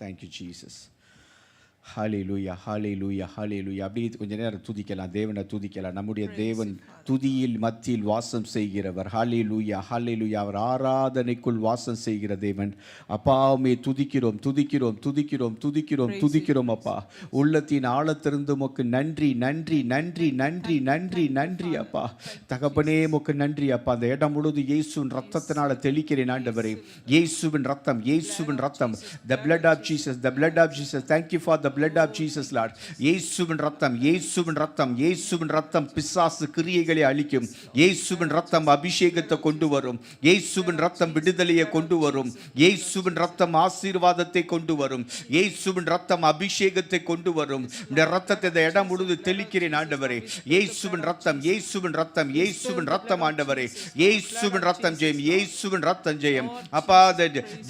Thank you, Jesus. ஹalleluya ஹalleluya ஹalleluya. அப்படியே கொஞ்ச நேரம் துதிக்கலாம், தேவனை துதிக்கலாம். நம்முடைய தேவன் துதியில் மத்தியில் வாசம் செய்கிறவர். ஹalleluya ஹalleluya. அவர் ஆராதனைக்குள் வாசம் செய்கிற தேவன். அப்பாவுமே துதிக்கிறோம் துதிக்கிறோம் துதிக்கிறோம் துதிக்கிறோம் துதிக்கிறோம் அப்பா. உள்ளத்தின் ஆழத்திலிருந்து உமக்கு நன்றி நன்றி நன்றி நன்றி நன்றி நன்றி அப்பா. தகப்பனே உமக்கு நன்றி அப்பா. அந்த இடம் முழுவதும் இயேசுவின் ரத்தத்தினால தெளிக்கிறேன் ஆண்டவரே. இயேசுவின் ரத்தம் இயேசுவின் ரத்தம். The blood of Jesus, the blood of Jesus. Thank you for the blood of Jesus, Lord. இயேசுவின் ரத்தம் இயேசுவின் ரத்தம் இயேசுவின் ரத்தம் பிசாசு கிரியைகளை அழிக்கும். இயேசுவின் ரத்தம் அபிஷேகத்தை கொண்டு வரும். இயேசுவின் ரத்தம் விடுதலையை கொண்டு வரும். இயேசுவின் ரத்தம் ஆசீர்வாதத்தை கொண்டு வரும். இயேசுவின் ரத்தம் அபிஷேகத்தை கொண்டு வரும். இந்த ரத்தத்தை இந்த இடம் முழுவதும் தெளிக்கிறேன் ஆண்டவரே. இயேசுவின் ரத்தம் இயேசுவின் ரத்தம் இயேசுவின் ரத்தம் ஆண்டவரே. இயேசுவின் ரத்தம் ஜெயம் இயேசுவின் ரத்தம் ஜெயம் அப்பா.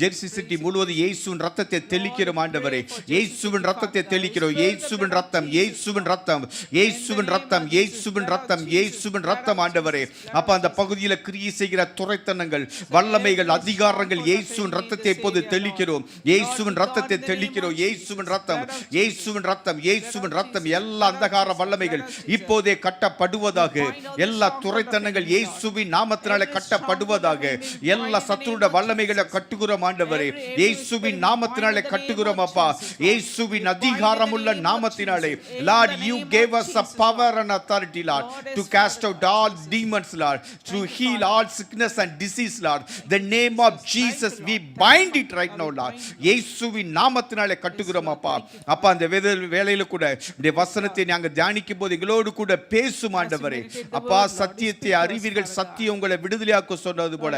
ஜெர்சி சிட்டி முழுவதும் இயேசுவின் ரத்தத்தை தெளிக்கிறோம் ஆண்டவரே. இயேசுவின் ரத்தத்தை தெளிக்கிறோம். இயேசுவின் ரத்தம் இயேசுவின் ரத்தம் இயேசுவின் ரத்தம் இயேசுவின் ரத்தம் இயேசுவின் ரத்தம் ஆண்டவரே. அப்ப அந்த பகுதியில் கிரியை செய்கிற துரைத்தனங்கள் வல்லமைகள் அதிகாரங்கள் இயேசுவின் ரத்தத்தை இப்போது தெளிக்கிறோம். இயேசுவின் ரத்தத்தை தெளிக்கிறோம். இயேசுவின் ரத்தம் இயேசுவின் ரத்தம் இயேசுவின் ரத்தம். எல்லா அந்தகார வல்லமைகள் இப்போதே கட்டப்படுவதாக. எல்லா துரைத்தனங்கள் இயேசுவின் நாமத்தினாலே கட்டப்படுவதாக. எல்லா சத்துருட வல்லமைகளை கட்டுகிறோம் ஆண்டவரே. இயேசுவின் நாமத்தினாலே கட்டுகிறோம் அப்பா. இயேசுவின் அதிகாரமுள்ள நாமத்தினாலே. Lord, you gave us a power and authority, Lord, to cast out all demons, Lord, to heal all sickness and disease, Lord. The name of Jesus, we bind it right now, Lord. இயேசுவின் நாமத்தினாலே கட்டுகிறோம் அப்பா. அப்பா அந்த வேளையில கூட இந்த வசனத்தை நாங்க தியானிக்கும் போது எங்களோடு கூட பேசும் ஆண்டவரே. அப்பா சத்தியத்தை அறிவீர்கள், சத்தியம் உங்களை விடுதலையாக்க சொன்னது போல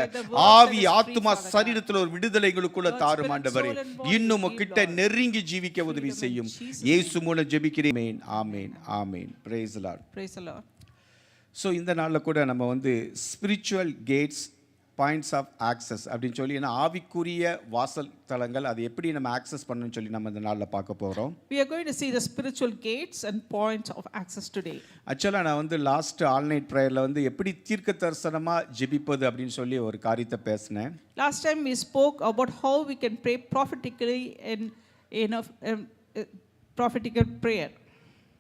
ஆவி ஆத்துமா சரீரத்தில் ஒரு விடுதலை எங்களுக்குள்ள தாரும் ஆண்டவரே. இன்னும் கிட்ட நெருங்கி ஜீவிக்க உதவி செய்யும். இயேசு மூலம் ஜெபிக்கிறேன். ஆமென் ஆமென். praise the Lord. Praise the Lord. So இந்த நாளில் கூட நம்ம வந்து spiritual gates points of access அப்படின்னு சொல்லி, ஏன்னா ஆவிக்குரிய வாசல் தலங்கள் அது எப்படி நம்ம ஆக்சஸ் பண்ணணும்னு சொல்லி நம்ம இந்த நாளில் பார்க்க போகிறோம். We are going to see the spiritual gates and points of access today. ஆக்சுவலாக நான் வந்து லாஸ்ட் ஆல்நைட் ப்ரேயரில் வந்து எப்படி தீர்க்க தரிசனமாக ஜெபிப்பது அப்படின்னு சொல்லி ஒரு காரியத்தை பேசினேன். Last time we spoke about how we can pray prophetically in prophetical prayer.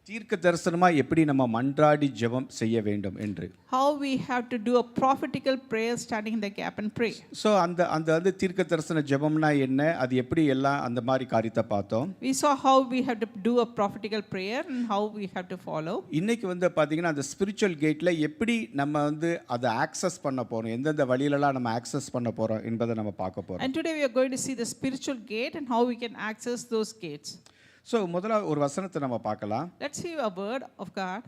தீர்க்க தரிசனமாக எப்படி நம்ம மன்றாடி ஜெபம் செய்ய வேண்டும் என்று. How we have to do a prophetical prayer, standing in the gap and pray. So அந்த தீர்க்க தரிசன ஜெபம்னா என்ன, அது எப்படி எல்லாம் அந்த மாதிரி காரியத்தை பார்த்தோம். We saw how we have to do a prophetical prayer and how we have to follow. இன்னைக்கு வந்து பார்த்தீங்கன்னா அந்த ஸ்பிரிச்சுவல் கேட்டில் எப்படி நம்ம வந்து அதை ஆக்சஸ் பண்ண போகிறோம், எந்தெந்த வழியிலலாம் நம்ம ஆக்சஸ் பண்ண போகிறோம் என்பதை நம்ம பார்க்க போகிறோம். And today we are going to see the spiritual gate and how we can access those gates. So முதல்ல ஒரு வசனத்தை நம்ம பார்க்கலாம். Let's see a word of God.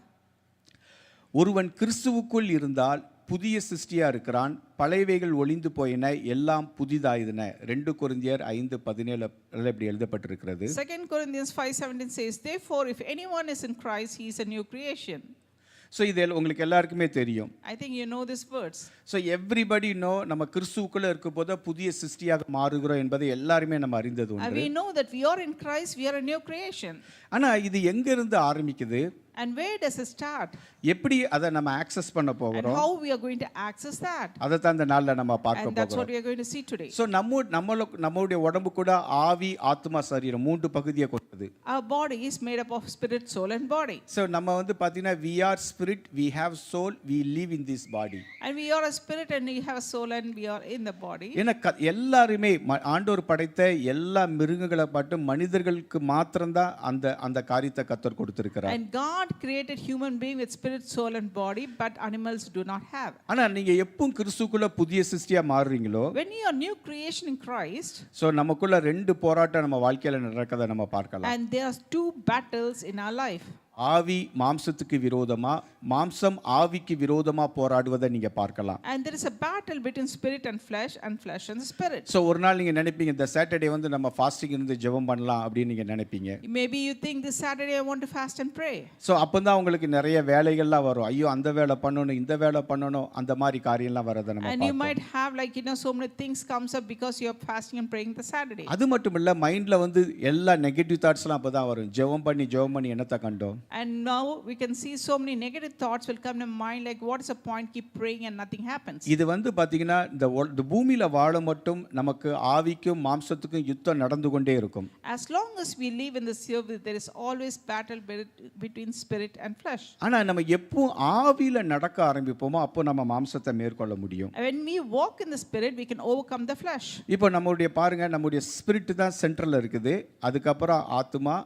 ஒருவன் கிறிஸ்துவுக்குள் இருந்தால் புதிய சிருஷ்டியாக இருக்கிறான், பழையவைகள் ஒளிந்து போயின, எல்லாம் புதிதாயின. 2 கொரிந்தியர் 5:17 இப்படி எழுதப்பட்டிருக்கிறது. 2 Corinthians 5:17 says, therefore if anyone is in Christ, he is a new creation. So இது உங்களுக்கு எல்லாருக்குமே தெரியும். I think you know these words. So everybody no நம்ம கிறிஸ்துவுக்குள்ளே இருக்கும் போது புதிய சிருஷ்டியாக மாறுகிறோம் என்பதை எல்லாருமே நம்ம அறிந்தது உண்டு. And we know that we are in Christ, we are a new creation. ஆனால் இது எங்கிருந்து ஆரம்பிக்குது? And where does it start? எப்படி அதை நம்ம ஆக்சஸ் பண்ண And போகிறோம்? how we are going to access that? அதை தான் இந்த நாளில் நம்ம பார்க்க And that's what போகிறோம். we are going to see today. So நம்மளுடைய உடம்பு கூட ஆவி ஆத்மா சரீரம் 3 பகுதியை கொண்டது. Our body is made up of spirit, soul and body. So நம்ம வந்து பார்த்தீங்கன்னா we are spirit, we have soul, we live in this body. And we are a spirit and we have a soul and we are in the body. ஏன்னா எல்லாருமே ஆண்டவர் படைத்த எல்லா மிருகங்களை பாட்டு மனிதர்களுக்கு மாத்திரம்தான் அந்த காரியத்தை கர்த்தர் கொடுத்திருக்கிறார். And God created human being with spirit, soul and body, but animals do not have. ஆனா நீங்க எப்பவும் கிறிஸ்துக்குள்ள புதிய சிருஷ்டியா மாறுறீங்களோ, When you are new creation in Christ, so நமக்குள்ள 2 போராட்டம் நம்ம வாழ்க்கையில நடக்கத நம்ம பார்க்கலாம். and there are 2 battles in our life. ஆவி மாம்சத்துக்கு விரோதமா, மாம்சம் ஆவிக்கு விரோதமா போராடுவதை நீங்க பார்க்கலாம். And there is a battle between spirit and flesh and spirit. So ஒரு நாள் நீங்க நினைப்பீங்க இந்த சாட்டர்டே வந்து நம்ம ஃபாஸ்டிங் இருந்து ஜெபம் பண்ணலாம் அப்படி நீங்க நினைப்பீங்க. Maybe you think this Saturday I want to fast and pray. So அப்பதான் உங்களுக்கு நிறைய வேலைகள்லாம் வரும். ஐயோ அந்த வேலை பண்ணணும், இந்த வேலை பண்ணணும், அந்த மாதிரி காரியம்லாம் வரத நம்ம And பார்ப்போம். you might have so many things comes up because you are fasting and praying the Saturday. அது மட்டும் இல்ல மைண்ட்ல வந்து எல்லா நெகட்டிவ் தாட்ஸ்லாம் அப்பதான் வரும். ஜெபம் பண்ணி என்னத்த கண்டோம்? And now we can see so many negative thoughts will come to mind, like what is the point, keep praying and nothing happens. இது பாத்தீங்கன்னா இந்த பூமியில வாழ மட்டும் நமக்கு ஆவிக்கும் மாம்சத்துக்கும் யுத்தம் நடந்து கொண்டே இருக்கும். As long as we live in this earth, there is always battle between spirit and flesh. ஆனா நம்ம எப்போ ஆவியில நடக்க ஆரம்பிப்போமோ அப்போ நம்ம மாம்சத்தை மேற்கொள்ள முடியும். When we walk in the spirit, we can overcome the flesh. இப்போ நம்முடைய ஸ்பிரிட் தான் சென்டர்ல இருக்குது, அதுக்கப்புறம் ஆத்மா,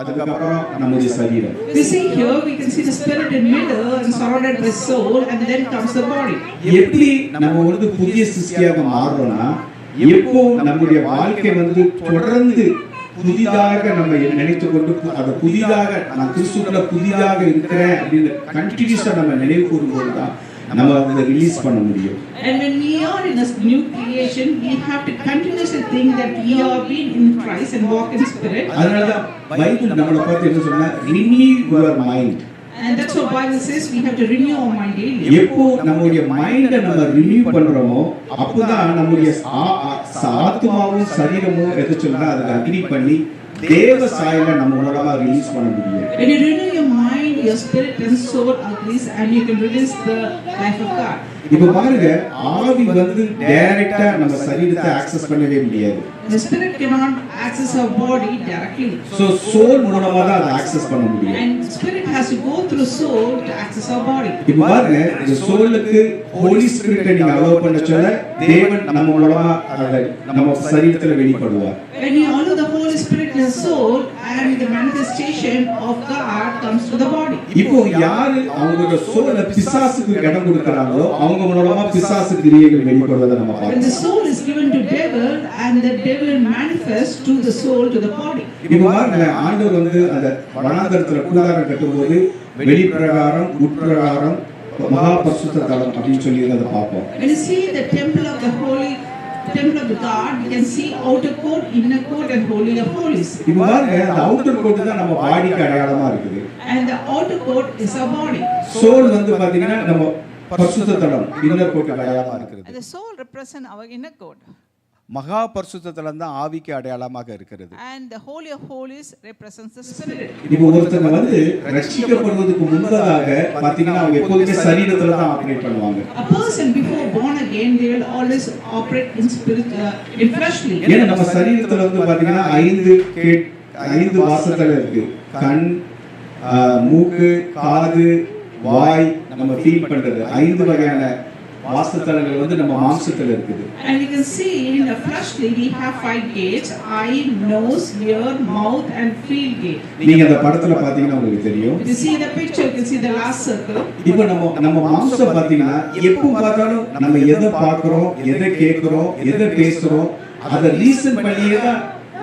அதுக்கப்புறம் நம்முடைய சரீரம். We see here, we can see the spirit in middle and surrounded by soul, and then comes the body. எப்படி நம்ம புதிய சிருஷ்டியாக மாறுறோம்னா, எப்போ நம்முடைய வாழ்க்கை தொடர்ந்து புதிதாக நம்ம நினைத்துக்கொண்டு அது புதிதாக நான் கிறிஸ்துவுக்குள்ள புதிதாக இருக்கிறேன் அப்படின்னு கண்டினியூஸா நம்ம நினைவு கூறும்போது தான் நம்ம அதை ரிலீஸ் பண்ண முடியும். And when we are in a new creation, we have to continuously think that we are being in Christ and walk in spirit. அதனால தான் பைபிள் நம்மளை பார்த்து என்ன சொல்றா, renew your mind. And that's what Bible says, we have to renew our mind daily. எப்போ நம்முடைய மைண்டை நம்ம ரினியூ பண்றோமோ அப்பதான் நம்முடைய ஆத்மாவும் சரீரமும் எதை சொல்றா அதுக்கு அக்ரி பண்ணி தேவ சாயலை நம்ம மூலமா ரிலீஸ் பண்ண முடியும். When you renew your mind, your spirit and soul agrees, and you can release the life of God. இப்போ பாருங்க, ஆவி டைரக்ட்டா நம்ம சரீரத்தை ஆக்சஸ் பண்ணவே முடியாது. The spirit cannot access our body directly. So soul மூலமா தான் அதை ஆக்சஸ் பண்ண முடியும். And spirit has to go through soul to access our body. இப்போ பாருங்க, இந்த சோலுக்கு ஹோலி ஸ்பிரிட்டை நீங்க அலோவ் பண்ண சொல்ல தேவன் நம்ம மூலமா நம்ம சரீரத்துல வெளிப்படுவார். When you allow the Holy Spirit in the soul, and the manifestation of God comes to the body. இப்போ யாரு அவங்களோட சோலை பிசாசுக்கு இடம் கொடுக்கறாங்களோ அவங்க மூலமா பிசாசு கிரியைகள் வெளிப்படுவதை நம்ம பார்க்கிறோம். When the soul is given to devil, and the devil manifests to the soul, to the body. இப்போ பாருங்க, ஆண்டவர் அந்த வனாந்தரத்துல கூடாரம் கட்டும்போது வெளிப்பிரகாரம் உட்பிரகாரம் மகா பரிசுத்த தலம் அப்படின்னு சொல்லி அதை பார்ப்போம். When you see the temple of the holy temple of God, you can see outer court, inner court, and holy of holies. இப்போ பாருங்க, அந்த அவுட்டர் கோட் தான் நம்ம பாடிக்கு அடையாளமா இருக்குது. And the outer court is our body. Soul பாத்தீங்கன்னா நம்ம பரிசுத்த தலம் இன்னர் கோட் அடையாளமா இருக்குது. And the soul represents our inner court. மகா பரிசுத்த தலம் தான் ஆவிக்கு அடையாளமாக இருக்கிறது. And the holy of holies represents the spirit. இப்போ ஒருத்தங்க ரட்சிக்கப்படுவதற்கு முன்னதாக பாத்தீங்கன்னா அவங்க எப்பவுமே சரீரத்துல தான் ஆபரேட் பண்ணுவாங்க. A person before born again, they will always operate in spirit, in fleshly. ஏன்னா நம்ம சரீரத்துல பாத்தீங்கன்னா ஐந்து வாசத்துல இருக்கு. கண், மூக்கு, காது, வாய், நம்ம ஃபீல் பண்றது ஐந்து வகையான வாசத்தலங்கள் நம்ம மாம்சத்துல இருக்குது. And you can see in the fleshly we have 5 gates: eye, nose, ear, mouth, and field gate. நீங்க அந்த படத்துல பாத்தீங்கன்னா உங்களுக்கு தெரியும். If you see the picture, you can see the last circle. இப்போ நம்ம மாம்சம் பாத்தீங்கன்னா எப்போ பார்த்தாலும் நம்ம எதை பார்க்கறோம், எதை கேக்குறோம், எதை பேசுறோம், அத ரீசன் பண்ணியே தான்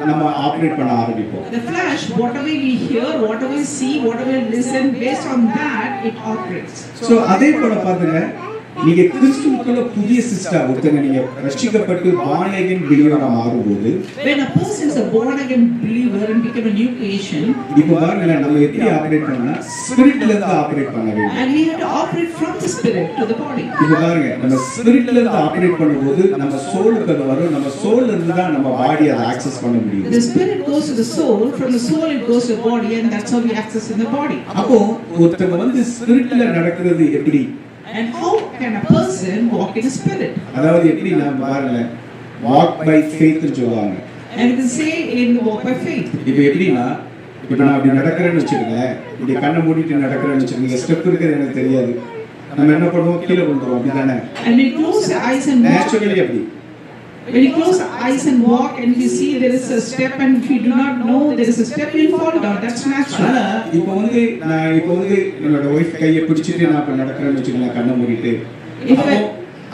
நம்ம ஆபரேட் பண்ண ஆரம்பிப்போம். The flesh, whatever we hear, whatever we see, whatever we listen, based on that it operates. So அதே போல பாருங்க, நீங்க கிறிஸ்துவுக்குள்ள புதிய சிஸ்டம் ஒருத்தங்க நீங்க ரட்சிக்கப்பட்டு born again believer மாறும்போது, when a person is a born again believer and become a new creation, இப்போ பாருங்க நம்ம எப்படி ஆபரேட் பண்ணா ஸ்பிரிட்ல இருந்து ஆபரேட் பண்ண வேண்டும். and we have to operate from the spirit to the body. இப்போ பாருங்க நம்ம ஸ்பிரிட்ல இருந்து ஆபரேட் பண்ணும்போது நம்ம சோலுக்கு அது வரும். நம்ம சோல்ல இருந்து தான் நம்ம பாடியை ஆக்சஸ் பண்ண முடியும். The spirit goes to the soul, from the soul it goes to the body, and that's how we access in the body. அப்போ ஒருத்தங்க ஸ்பிரிட்ல நடக்கிறது எப்படி? And how can a person walk in the spirit? அதாவது எப்படி நான் பாருங்க, walk by faith னு சொல்வாங்க. And you can say in walk by faith. இப்போ எப்படினா, இப்போ நான் அப்படி நடக்கறேன்னு வெச்சுக்கங்க, இப்படி கண்ணை மூடிட்டு நடக்கறேன்னு வெச்சுக்கங்க, ஸ்டெப் இருக்குது எனக்கு தெரியாது. நம்ம என்ன பண்ணுவோம், கீழ விழுந்துருவோம், அப்படிதானே? And we close the eyes and walk. Naturally அப்படி. When you close the eyes and walk, and you see there is a step, and if you do not know there is a step, you will fall down. That's natural. ஆனா இப்போ நான் என்னோட wife கையை பிடிச்சிட்டு நான் இப்ப நடக்கறேன்னு வெச்சுக்கங்க, கண்ணை மூடிட்டு, இப்போ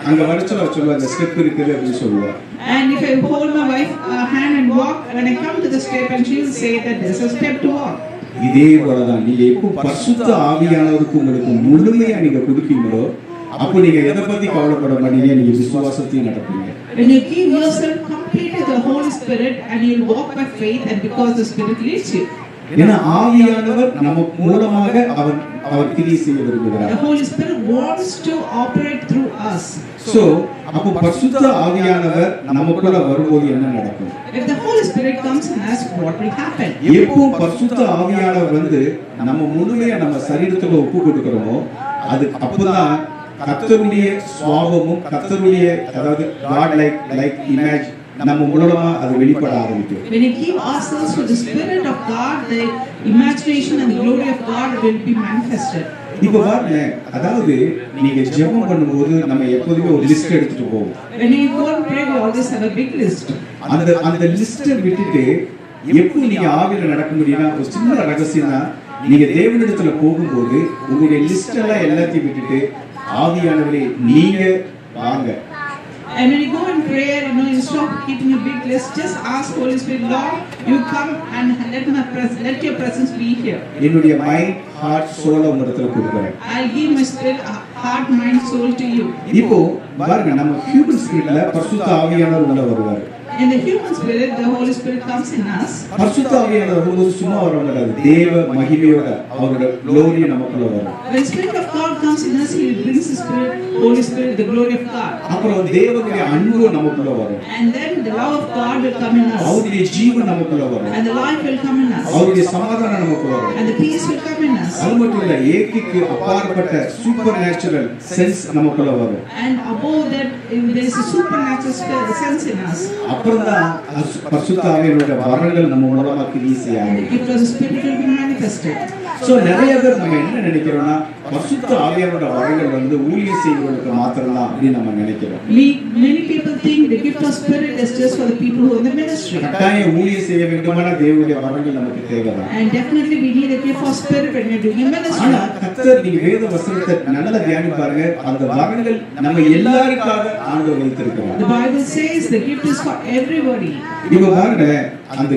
அங்க வரச்சல சொல்லுவா அந்த ஸ்டெப் இருக்குது அப்படி சொல்லுவா. And if I hold my wife hand and walk, when I come to the step, and she will say that there is a step to walk. இதே போலதான் நீங்க எப்போ பரிசுத்த ஆவியானவருக்கு உங்களுக்கு முழுமையா நீங்க கொடுப்பீங்களோ அப்போ நீங்க எதை பத்தி கவலைப்பட மாட்டீங்க, நீங்க விசுவாசத்தையும் நடப்பீங்க. When you give yourself completely to the Holy Spirit, and you walk by faith, and because the Spirit leads you. ஏன்னா ஆவியானவர் நம்ம மூலமாக அவர் கிரியை செய்ய விரும்புகிறார். The Holy Spirit wants to operate through us. So அப்போ பரிசுத்த ஆவியானவர் நமக்குள்ள வரும்போது என்ன நடக்கும்? If the Holy Spirit comes in us, what will happen? எப்போ பரிசுத்த ஆவியானவர் வந்து நம்ம முழுமையா நம்ம சரீரத்துல ஒப்பு கொடுக்கிறோமோ அது அப்பதான் கர்த்தருடைய சுவாபமும் கர்த்தருடைய அதாவது God like image நம்ம மூலமா அது வெளிப்பட ஆரம்பிக்கும். When we give ourselves to the Spirit of God, the imagination and the glory of God will be manifested. இப்போ பாருங்க, அதாவது நீங்க ஜெபம் பண்ணும்போது நம்ம எப்போதுமே ஒரு லிஸ்ட் எடுத்துட்டு போவோம். When you go and pray, we always have a big list. அந்த லிஸ்ட்டை விட்டுட்டு எப்போ நீங்க ஆவியில நடக்க முடியும்னா ஒரு சின்ன ரகசியம் தான், நீங்க தேவனிடத்துல போகும்போது உங்களுடைய லிஸ்ட் எல்லாம் எல்லாத்தையும் விட்டுட்டு ஆவியானவரே நீங்க வாங்க. And when you go in prayer, instead of keeping a big list, just ask Holy Spirit, Lord, you come and let your presence be here. என்னுடைய மைண்ட் ஹார்ட் சோல் உங்களிடத்துல கொடுக்கிறேன். I'll give my spirit, heart, mind, soul to you. இப்போ பாருங்க, நம்ம human ஸ்பிரிட்ல பரிசுத்த ஆவியானவர் உள்ள வருவார். In the human spirit, the Holy Spirit comes in us. பரிசுத்த ஆவியானவர் வரும்போது சும்மா வரமாட்டாரு, தேவ மகிமையோட அவரோட glory நமக்குள்ள வரும். When Spirit of God comes in us, He brings His Spirit, Holy Spirit, the glory of God. அப்புறம் தேவனுடைய அன்பு நமக்குள்ள வரும். And then the love of God will come in us. அவருடைய ஜீவன் நமக்குள்ள வரும். And the life will come in us. அவருடைய சமாதானம் நமக்குள்ள வரும். And the peace will come in us. அது மட்டும் இல்ல, ஏகிக்கு அப்பாற்பட்ட சூப்பர் நேச்சுரல் சென்ஸ் நமக்குள்ள வரும். And above that, there is a supernatural sense in us. அப்புறம் தான் பரிசுத்த ஆவியானவருடைய வரங்கள் நம்ம மூலமா கிரியை செய்ய ஆரம்பிக்கும். Because the Spirit will be manifested. So நிறைய பேர் நம்ம என்ன நினைக்கிறோம்னா பரிசுத்த ஆவியானவருடைய வரங்கள் வந்து ஊழியம் செய்வர்களுக்கு மாத்திரம் தான் அப்படி நம்ம நினைக்கிறோம். Many people think the gift of Spirit is just for the people who are in the ministry. கட்டாயம் ஊழியம் செய்ய வேண்டுமானா தேவனுடைய வரங்கள் நமக்கு தேவைதான். And definitely we need a gift of Spirit when we are doing ministry. ஆனா கர்த்தர் நீங்க வேத வசனத்தை நல்லா தியானி பாருங்க, அந்த வரங்கள் நம்ம எல்லாருக்காக ஆண்டவர் வைத்திருக்கிறார். The Bible says the gift is for everybody. இப்போ பாருங்க, அந்த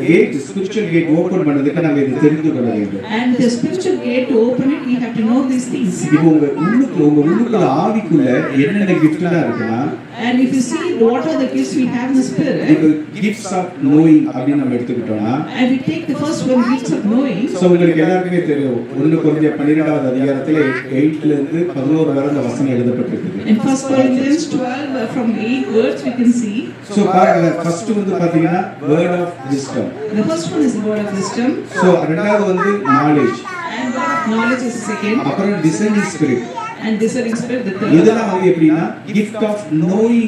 கேட் ஸ்பிரிச்சுவல் கேட் ஓபன் பண்ணதுக்கு நம்ம இதை தெரிந்து கொள்ள வேண்டும். And the spiritual gate to open it, we have to know these things. இப்போ உங்க உள்ளுக்குள்ள ஆவிக்குள்ள என்னென்ன கிஃப்ட்லாம் இருக்குன்னா, And if you see what are the gifts we have in the Spirit, இப்போ gifts of knowing அப்படி நம்ம எடுத்துக்கிட்டோம்னா, and we take the first one, gifts of knowing. So உங்களுக்கு எல்லாருக்குமே தெரியும், 1 கொரிந்தியர் 12வது அதிகாரத்திலே 8ல இருந்து 11 வரை அந்த வசனம் எழுதப்பட்டிருக்கு. In 1 Corinthians 12 from 8 words we can see. So பாருங்க, ஃபர்ஸ்ட் வந்து பாத்தீங்கன்னா word of wisdom. The first one is the word of wisdom. So இரண்டாவது வந்து knowledge. And word of knowledge is the second. அப்புறம் discerning spirit. And discerning spirit the third. இதெல்லாம் வந்து எப்படின்னா gift of knowing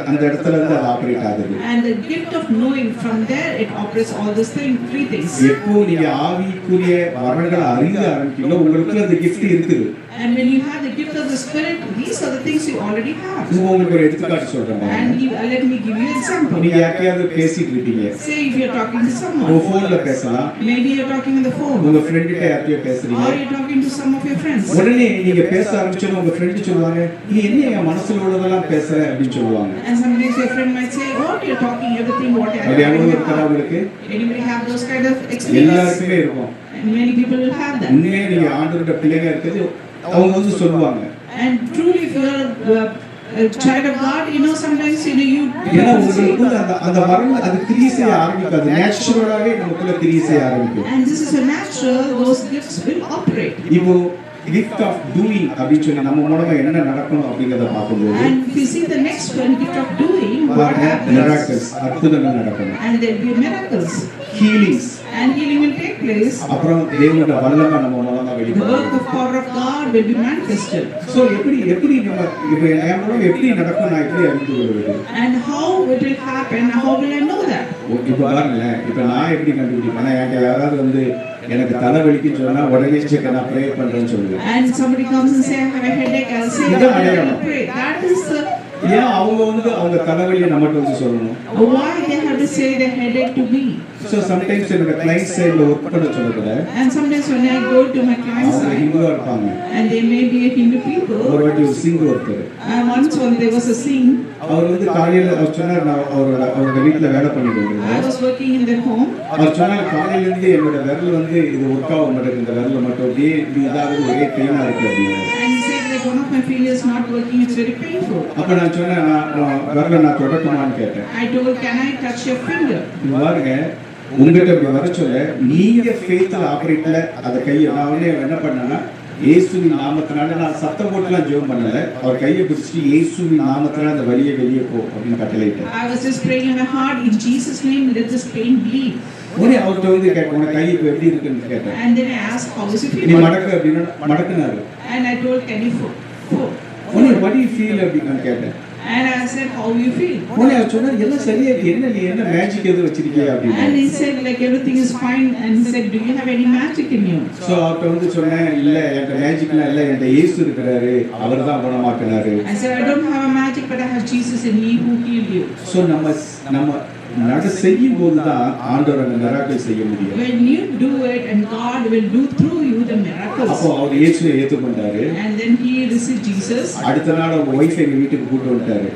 அந்த இடத்துல இருந்து அது ஆபரேட் ஆகுது. And the gift of knowing, from there it operates all these three things. எப்போ நீங்க ஆவிக்குரிய வரங்களை அறிய ஆரம்பிக்கிறீங்களோ உங்களுக்கு அந்த gift இருக்குது. And when you have the gift of the Spirit, these are the things you already have. உங்களுக்கு ஒரு எடுத்துக்காட்டு சொல்றேன். And let me give you an example. நீங்க யாரையாவது பேசிட்டு இருக்கீங்க. Say if you are talking to someone. உங்க போன்ல பேசலாம். Maybe you are talking on the phone. உங்க friend கிட்ட யாரையோ பேசுறீங்க. Or you are talking to some of your friends. உடனே நீங்க பேச ஆரம்பிச்சோம், உங்க friend சொல்லுவாங்க, நீ என்ன என் மனசுல உள்ளதெல்லாம் பேசுற அப்படி சொல்லுவாங்க. And sometimes your friend might say, what you are talking, everything what you are அது talking. இருக்கா உங்களுக்கு? Anybody have those kind of experience? எல்லாருக்குமே இருக்கும். And many people will have that. உண்மையே நீங்க ஆண்டவருடைய பிள்ளைங்க இருக்குது அவங்க வந்து சொல்லுவாங்க. And truly if you are a child of God, sometimes you ஏன்னா உங்களுக்கு அந்த வரங்கள் அது கிரியை செய்ய ஆரம்பிக்காது, நேச்சுரலாவே நமக்குள்ள கிரியை செய்ய ஆரம்பிக்கும். And this is a natural, those gifts will operate. இப்போ gift of doing அப்படி சொல்லி நம்ம மூலமா என்ன நடக்கணும் அப்படிங்கறத பாக்கும்போது, and if you see the next one, gift of doing, what happens? miracles, அற்புதங்கள் நடக்கணும். And there will be miracles. healings, and healing will take place. அப்புறம் தேவனுடைய வல்லமை நம்ம மூலமா The வெளிப்படும். work of power of God will be manifested. So எப்படி நம்ம இப்போ என் மூலம் எப்படி நடக்கும், நான் எப்படி அறிந்து கொள்வது? And how it will happen, how will I know that? இப்போ பாருங்க, இப்போ நான் எப்படி கண்டுபிடிப்பேன்? எனக்கு யாராவது வந்து எனக்கு தலைவலிக்குன்னு சொன்னா உடனே செக் நான் ப்ரே பண்றேன்னு சொல்லுவேன். And somebody comes and say I have a headache, I'll say I'll pray. That is ஏன் அவங்க வந்து அவங்க தலைவலியை நம்மகிட்ட வந்து சொல்லணும்? why they have to say the headache to me. So sometimes என்னோட கிளையன்ட் சைடுல ஒர்க் பண்ண சொல்லக்கூட, And sometimes when I go to my client அவங்க side, ஹிந்துவா இருப்பாங்க. and they may be a Hindu people. ஒரு வாட்டி ஒரு சிங் ஒருத்தர், Once when there was a sing, அவர் வந்து காலையில அவர் சொன்னார், நான் அவரோட வீட்டுல வேலை பண்ணிட்டு இருந்தேன். I was working in their home. அவர் சொன்னார், காலையில இருந்து என்னோட விரல் வந்து இது ஒர்க் ஆக மாட்டேங்குது, இந்த விரல் மட்டும் அப்படியே இதாவது ஒரே பெயினா இருக்கு அப்படின்னு. And he said like one of my fingers not working, it's very painful. அப்ப நான் சொன்னேன், விரலை நான் தொடட்டுமான்னு கேட்டேன். I told, can I touch your finger? பாருங்க, உங்ககிட்ட இப்படி வர சொல்ல நீங்க ஃபேத்ல ஆபரேட்ல அந்த கையை நான் உடனே என்ன பண்ணேன்னா இயேசுவின் நாமத்தினால நான் சத்தம் போட்டுலாம் ஜெபம் பண்ணல அவர் கையை பிடிச்சிட்டு இயேசுவின் நாமத்தினால அந்த வலியை வெளியே போ அப்படின்னு கட்டளையிட்டேன். I was just praying in my heart, in Jesus' name, let this pain leave. உடனே அவர்கிட்ட வந்து கேட்டேன் உனக்கு கை இப்போ எப்படி இருக்குன்னு கேட்டேன். And then I asked, how is it நீ feeling? மடக்கு அப்படின்னா மடக்குனாரு. And I told, can you உடனே what do you feel அப்படின்னு நான் கேட்டேன். And I said, how do you feel? உடனே அவர் சொன்னார் எல்லாம் சரியா இருக்கு, என்ன நீ என்ன மேஜிக் எதுவும் வச்சிருக்கியா அப்படின்னு. And he said, like, everything is fine. And he said, do you have any magic in you? So அவர்கிட்ட வந்து சொன்னேன் இல்ல என்கிட்ட மேஜிக்லாம் இல்லை, என்கிட்ட இயேசு இருக்கிறாரு, அவர் தான் குணமாக்குனாரு. I said, I don't have a magic, but I have Jesus in me who healed you. So நம்ம செய்யும் போது தான் ஆண்டவர் அந்த மிராக்கிள் செய்ய முடியும். When you do it, and God will do through you the miracles. அப்போ அவர் இயேசுவை ஏற்றுக்கொண்டாரு. And then he received Jesus. அடுத்த நாள் அவங்க ஒய்ஃப் எங்க வீட்டுக்கு கூட்டு வந்துட்டாரு.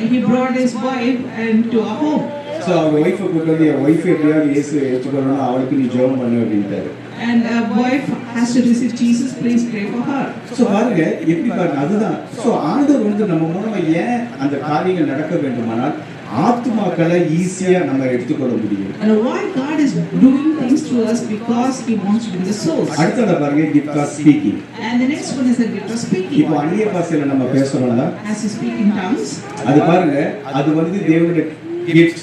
And he brought his wife and to our home. So அவங்க ஒய்ஃபை கூட்டு வந்து என் ஒய்ஃப் எப்படியாவது இயேசுவை ஏற்றுக்கொள்ளணும், அவளுக்கு நீ ஜெபம் பண்ணு அப்படின்ட்டாரு. And a wife has to receive Jesus, please pray for her. So பாருங்க எப்படி பாருங்க அதுதான். ஸோ ஆண்டவர் வந்து நம்ம மூலமா ஏன் அந்த காரியங்கள் நடக்க வேண்டுமானால் ஆத்மாக்களை ஈஸியா நம்ம எடுத்துக்கொள்ள முடியும். And why God is doing things through us, because he wants to bring the souls. அடுத்தது பாருங்க gift of speaking. And the next one is the gift of speaking. இப்போ அந்நிய பாஷையில நம்ம பேசுறோம்ல, as you speak in tongues, அது பாருங்க அது வந்து தேவனுடைய gift.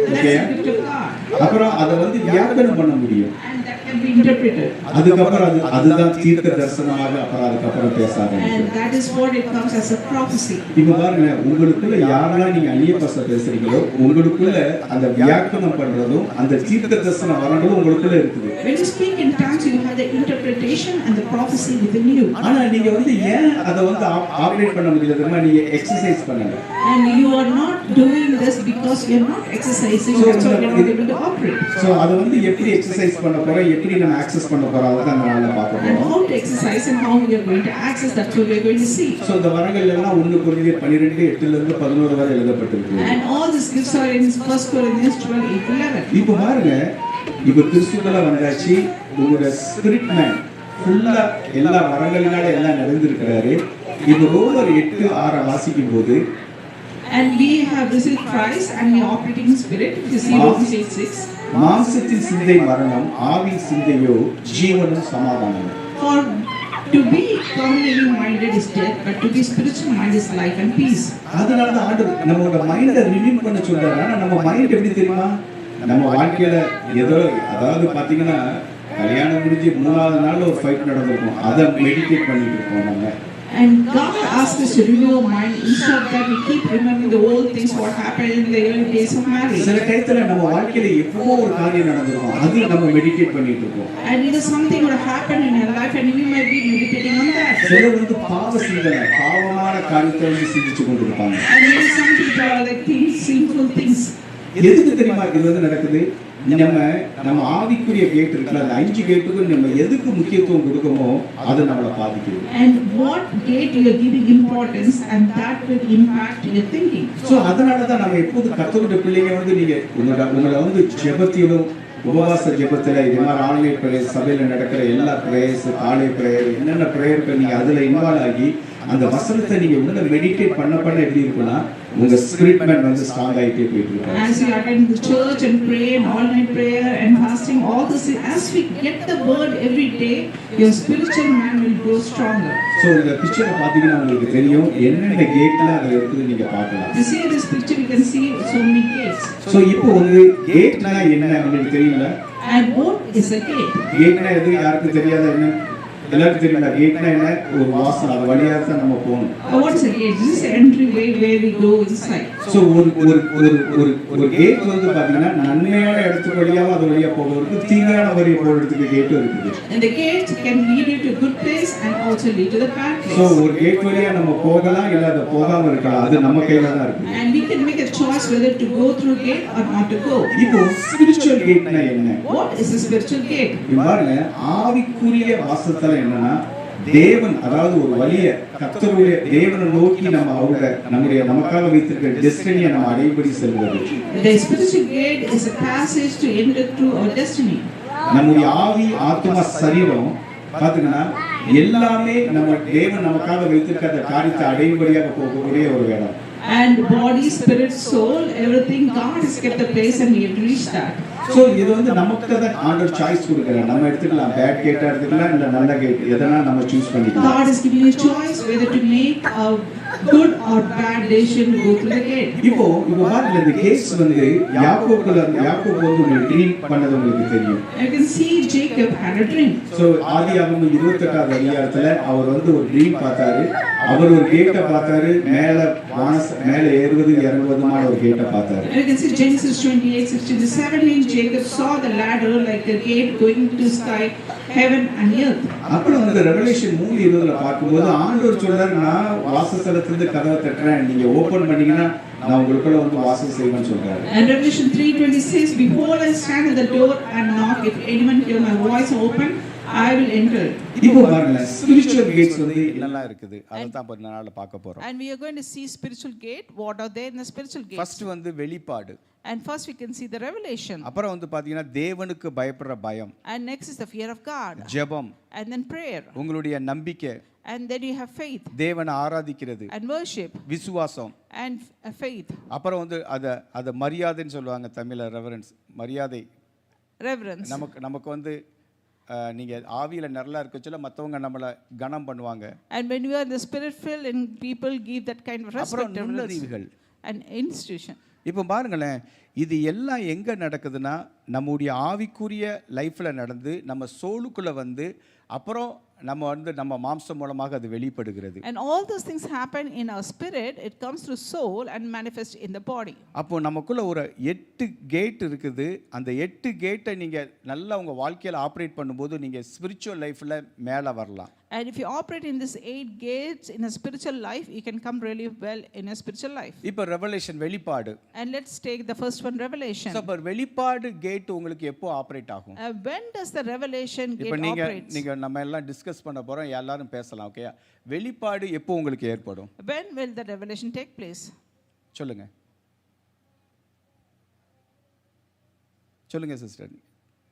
that's the gift of God. அப்புறம் அதை வந்து வியாக்கியானம் பண்ண முடியும். And that can be interpreted. அதுக்கப்புறம் அதுதான் தீர்க்க தரிசனமாக அப்புறம் அதுக்கப்புறம் பேச ஆரம்பிக்கும். And that is what it comes as a prophecy. இப்போ பாருங்க உங்களுக்குள்ள யாரெல்லாம் நீங்க அந்நிய பாஷை பேசுறீங்களோ உங்களுக்குள்ள அந்த வியாக்கியானம் பண்றதும் அந்த தீர்க்க தரிசனம் வரணும் உங்களுக்குள்ள இருக்குது. When you speak in tongues, you have the interpretation and the prophecy within you. ஆனா நீங்க வந்து ஏன் அதை வந்து ஆபரேட் பண்ண முடியலன்னா நீங்க எக்ஸசைஸ் பண்ணல. And you are not doing this because you are not exercising, that's why you are not able to operate. So அதை வந்து எப்படி எக்ஸசைஸ் பண்ண போறோம், எப்படி நம்ம ஆக்சஸ் பண்ண போறோம் அதை தான் நாம பார்க்க And போறோம். how to exercise and how we are going to access, that's what we are going to see. So இந்த வரங்கள் எல்லாம் 1 கொரிந்தியர் 12:8 ல இருந்து 11 வரை எழுதப்பட்டிருக்கு. And all these gifts are in 1 Corinthians 12:8-11. இப்போ பாருங்க இப்போ கிறிஸ்துக்குள்ள வந்தாச்சு, உங்களுடைய ஸ்பிரிட் மேன் ஃபுல்லா எல்லா வரங்களினால எல்லாம் நிறைந்திருக்கிறாரு. இப்போ ரோமர் 8:6 வாசிக்கும் போது And we have received Christ and we are operating in spirit. You see Romans 8:6. மாம்சத்தின் சிந்தை மரணம், ஆவி சிந்தையோ ஜீவனும் சமாதானம். For to be carnally minded is death, but to be spiritual minded is life and peace. அதனால தான் ஆண்டவர் நம்மளோட மைண்டை ரினியூ பண்ண சொல்றாரு. ஆனா நம்ம மைண்ட் எப்படி தெரியுமா, நம்ம வாழ்க்கையில ஏதோ அதாவது பாத்தீங்கன்னா கல்யாணம் முடிஞ்சு 3வது நாள் ஒரு ஃபைட் நடந்திருக்கும், அதை மெடிடேட் பண்ணிட்டு இருக்கோம் நம்ம. And God asks us to renew our mind. Instead of that, we keep remembering the old things, what happened in the early days of marriage. சில டயத்துல நம்ம வாழ்க்கையில எப்போ ஒரு காரியம் நடந்திருக்கும், அது நம்ம மெடிடேட் பண்ணிட்டு இருக்கோம். And either something would happen in your life and we might be meditating on that. சிலர் வந்து பாவ சிந்தனை, பாவமான காரியத்தை வந்து சிந்திச்சு கொண்டிருப்பாங்க. And maybe some people are like things, sinful things. எதுக்கு தெரியுமா இது வந்து நடக்குது? நம்ம ஆவிக்குரிய கேட் இருக்குல்ல, அந்த 5 கேட்டுக்கும் நம்ம எதுக்கு முக்கியத்துவம் கொடுக்கமோ அது நம்மளை பாதிக்குது. And what gate you are giving importance, and that will impact your thinking. So அதனால தான் நம்ம எப்போது கர்த்தருடைய பிள்ளைங்க வந்து நீங்க உங்களை வந்து ஜெபத்திலும் உபவாச ஜெபத்துல இது மாதிரி ஆன்லைன் பிரேயர் சபையில நடக்கிற எல்லா பிரேயர்ஸ், காலை பிரேயர், என்னென்ன பிரேயர்கள் நீங்க அதுல இன்வால்வ் ஆகி அந்த வசனத்தை நீங்க உள்ள மெடிடேட் பண்ண எப்படி இருக்குன்னா உங்க ஸ்பிரிட் மேன் வந்து ஸ்ட்ராங் ஆயிட்டே போயிட்டு இருக்கு. As you attend the church and pray and all night prayer and fasting, all this, as we get the word every day, your spiritual man will grow stronger. So இந்த பிக்சரை பாத்தீங்கன்னா உங்களுக்கு தெரியும் என்னென்ன கேட்ல அது இருக்குது நீங்க பார்க்கலாம். You see this picture, you can see so many gates. So இப்போ வந்து கேட்னா என்ன உங்களுக்கு தெரியல? And what is a gate? கேட்னா எது யாருக்கு தெரியாத என்ன? எல்லாருக்கும் தெரியுமா கேட்னா என்ன? ஒரு வாசல், அது வழியா தான் நம்ம போகணும். What is a gate? This is the entryway where we go inside. So ஒரு கேட் வந்து பாத்தீங்கன்னா நன்மையான இடத்துக்கு வழியா அது வழியா போகிறதுக்கு, தீங்கான வழியா போகிறதுக்கு கேட்டும் இருக்குது. And the gate can lead you to a good place and also lead to the bad place. So ஒரு கேட் வழியா நம்ம போகலாம் இல்ல அது போகாம இருக்கலாம், அது நம்ம கையில தான் இருக்கு. And we can make a choice whether to go through gate or not to go. இப்போ ஸ்பிரிச்சுவல் கேட்னா என்ன? What is a spiritual gate? பாருங்க ஆவிக்குரிய வாசத்துல என்னன்னா தேவன், அதாவது ஒரு வழிய கர்த்தருடைய தேவனை நோக்கி நம்ம நம்முடைய நமக்காக வைத்திருக்கிற டெஸ்டினியை நம்ம அடைபடி செல்வது. The spiritual gate is a passage to enter through our destiny. நம்முடைய ஆவி, ஆத்மா, சரீரம் பாத்தீங்கன்னா எல்லாமே நம்ம தேவன் நமக்காக வைத்திருக்கிற அந்த காரியத்தை அடைபடியாக போகக்கூடிய ஒரு இடம். And body, spirit, soul, everything, God has kept the place and we have to reach that. So இது வந்து நமக்கு தான் ஆண்டவர் சாய்ஸ் கொடுக்குறாரு. நம்ம எடுத்துக்கலாம், பேட் கேட்டா எடுத்துக்கலாம், இல்லை நல்ல கேட் எதனா நம்ம சூஸ் பண்ணிக்கலாம். God is giving you a choice whether to make a good or bad decision to go through the gate. இப்போ பாருங்க, இந்த கேஸ் வந்து யாக்கோபு வந்து உங்களுக்கு ட்ரீம் பண்ணது உங்களுக்கு தெரியும். You can see Jacob had a dream. So ஆதியாகமம் 28வது அதிகாரத்துல அவர் வந்து ஒரு ட்ரீம் பார்த்தாரு. அவர் ஒரு கேட்டை பார்த்தாரு, மேல ஏறுவது இறங்குவதுமான ஒரு கேட்டை பார்த்தாரு. You can see Genesis 28:16-17. Jacob saw the ladder like a gate going to sky, heaven and earth. அப்புறம் வந்து ரெவலேஷன் 3:20ல பார்க்கும்போது ஆண்டவர் சொல்றாரு, நான் வாசஸ்தலத்திலிருந்து கதவை தட்டுறேன், நீங்க ஓபன் பண்ணீங்கன்னா நான் உங்களுக்குள்ள வந்து வாசம் செய்வேன்னு சொல்றாரு. And Revelation 3:26, behold, I stand at the door and knock. If anyone hear my voice open, I will enter. இப்போ பாருங்க, ஸ்பிரிச்சுவல் கேட்ஸ் வந்து என்னெல்லாம் இருக்குது, அத தான் இப்ப நாளை பார்க்க போறோம். And we are going to see spiritual gate. What are there in the spiritual gate? First வந்து வெளிப்பாடு. And first we can see the revelation. அப்புறம் வந்து பாத்தீங்கன்னா தேவனுக்கு பயப்படுற பயம். And next is the fear of God. ஜெபம். And then prayer. உங்களுடைய நம்பிக்கை. And then you have faith. தேவனை ஆராதிக்கிறது. And worship. விசுவாசம். And faith. அப்புறம் வந்து அத மரியாதைன்னு சொல்லுவாங்க தமிழ்ல, ரெவரன்ஸ், மரியாதை. Reverence. நமக்கு வந்து நீங்க ஆவியில நல்லா இருக்கச்சல மத்தவங்க நம்மள கனம் பண்ணுவாங்க. And when you are in the spirit filled and people give that kind of respect. நுண்ணறிவுகள். An institution. இப்போ பாருங்களேன், இது எல்லாம் எங்க நடக்குதுன்னா நம்முடைய ஆவிக்குரிய லைஃப்ல நடந்து நம்ம சோலுக்குள்ள வந்து அப்புறம் நம்ம வந்து நம்ம மாம்சம் மூலமாக அது வெளிப்படுகிறது. And all those things happen in our spirit. It comes through soul and manifests in the body. அப்போ நமக்குள்ள ஒரு 8 கேட் இருக்குது. அந்த 8 கேட்டை நீங்க நல்லா உங்க வாழ்க்கையில ஆபரேட் பண்ணும்போது நீங்க ஸ்பிரிச்சுவல் லைஃப்ல மேல வரலாம். And if you operate in this 8 gates in a spiritual life, you can come really well in a spiritual life. இப்போ ரெவலேஷன் வெளிப்பாடு. And let's take the first one, revelation. So வெளிப்பாடு gate உங்களுக்கு எப்போ operate ஆகும்? When does the revelation gate இப்போ operates? நீங்க நம்ம எல்லாம் டிஸ்கஸ் பண்ண போறோம், எல்லாரும் பேசலாம், ஓகே? வெளிப்பாடு எப்போ உங்களுக்கு ஏற்படும்? When will the revelation take place? சொல்லுங்க சிஸ்டர்,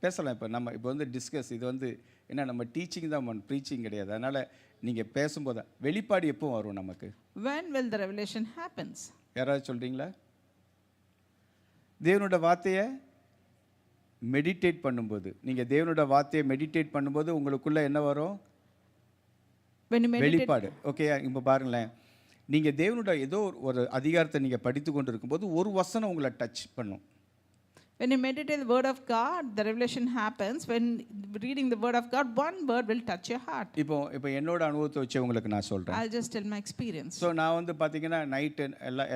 பேசலாம். இப்போ நம்ம இப்போ வந்து டிஸ்கஸ், இது வந்து என்ன, நம்ம டீச்சிங் தான், ப்ரீச்சிங் கிடையாது. அதனால நீங்க பேசும்போது வெளிப்பாடு எப்போ வரும் நமக்கு? When will the revelation happens? யாராவது சொல்றீங்களா? தேவனோட வார்த்தையை மெடிடேட் பண்ணும்போது, நீங்க தேவனோட வார்த்தையை மெடிடேட் பண்ணும்போது உங்களுக்குள்ள என்ன வரும்? When you meditate. வெளிப்பாடு. ஓகே, இப்போ பாருங்களேன், நீங்க தேவனோட ஏதோ ஒரு அதிகாரத்தை நீங்க படித்து கொண்டு இருக்கும்போது ஒரு வசனம் உங்களை டச் பண்ணும். When you meditate the word of God, the revelation happens. When reading the word of God, one word will touch your heart. இப்போ என்னோட அனுபவத்தை வச்சு உங்களுக்கு நான் சொல்றேன். I'll just tell my experience. So நான் வந்து பாத்தீங்கன்னா நைட்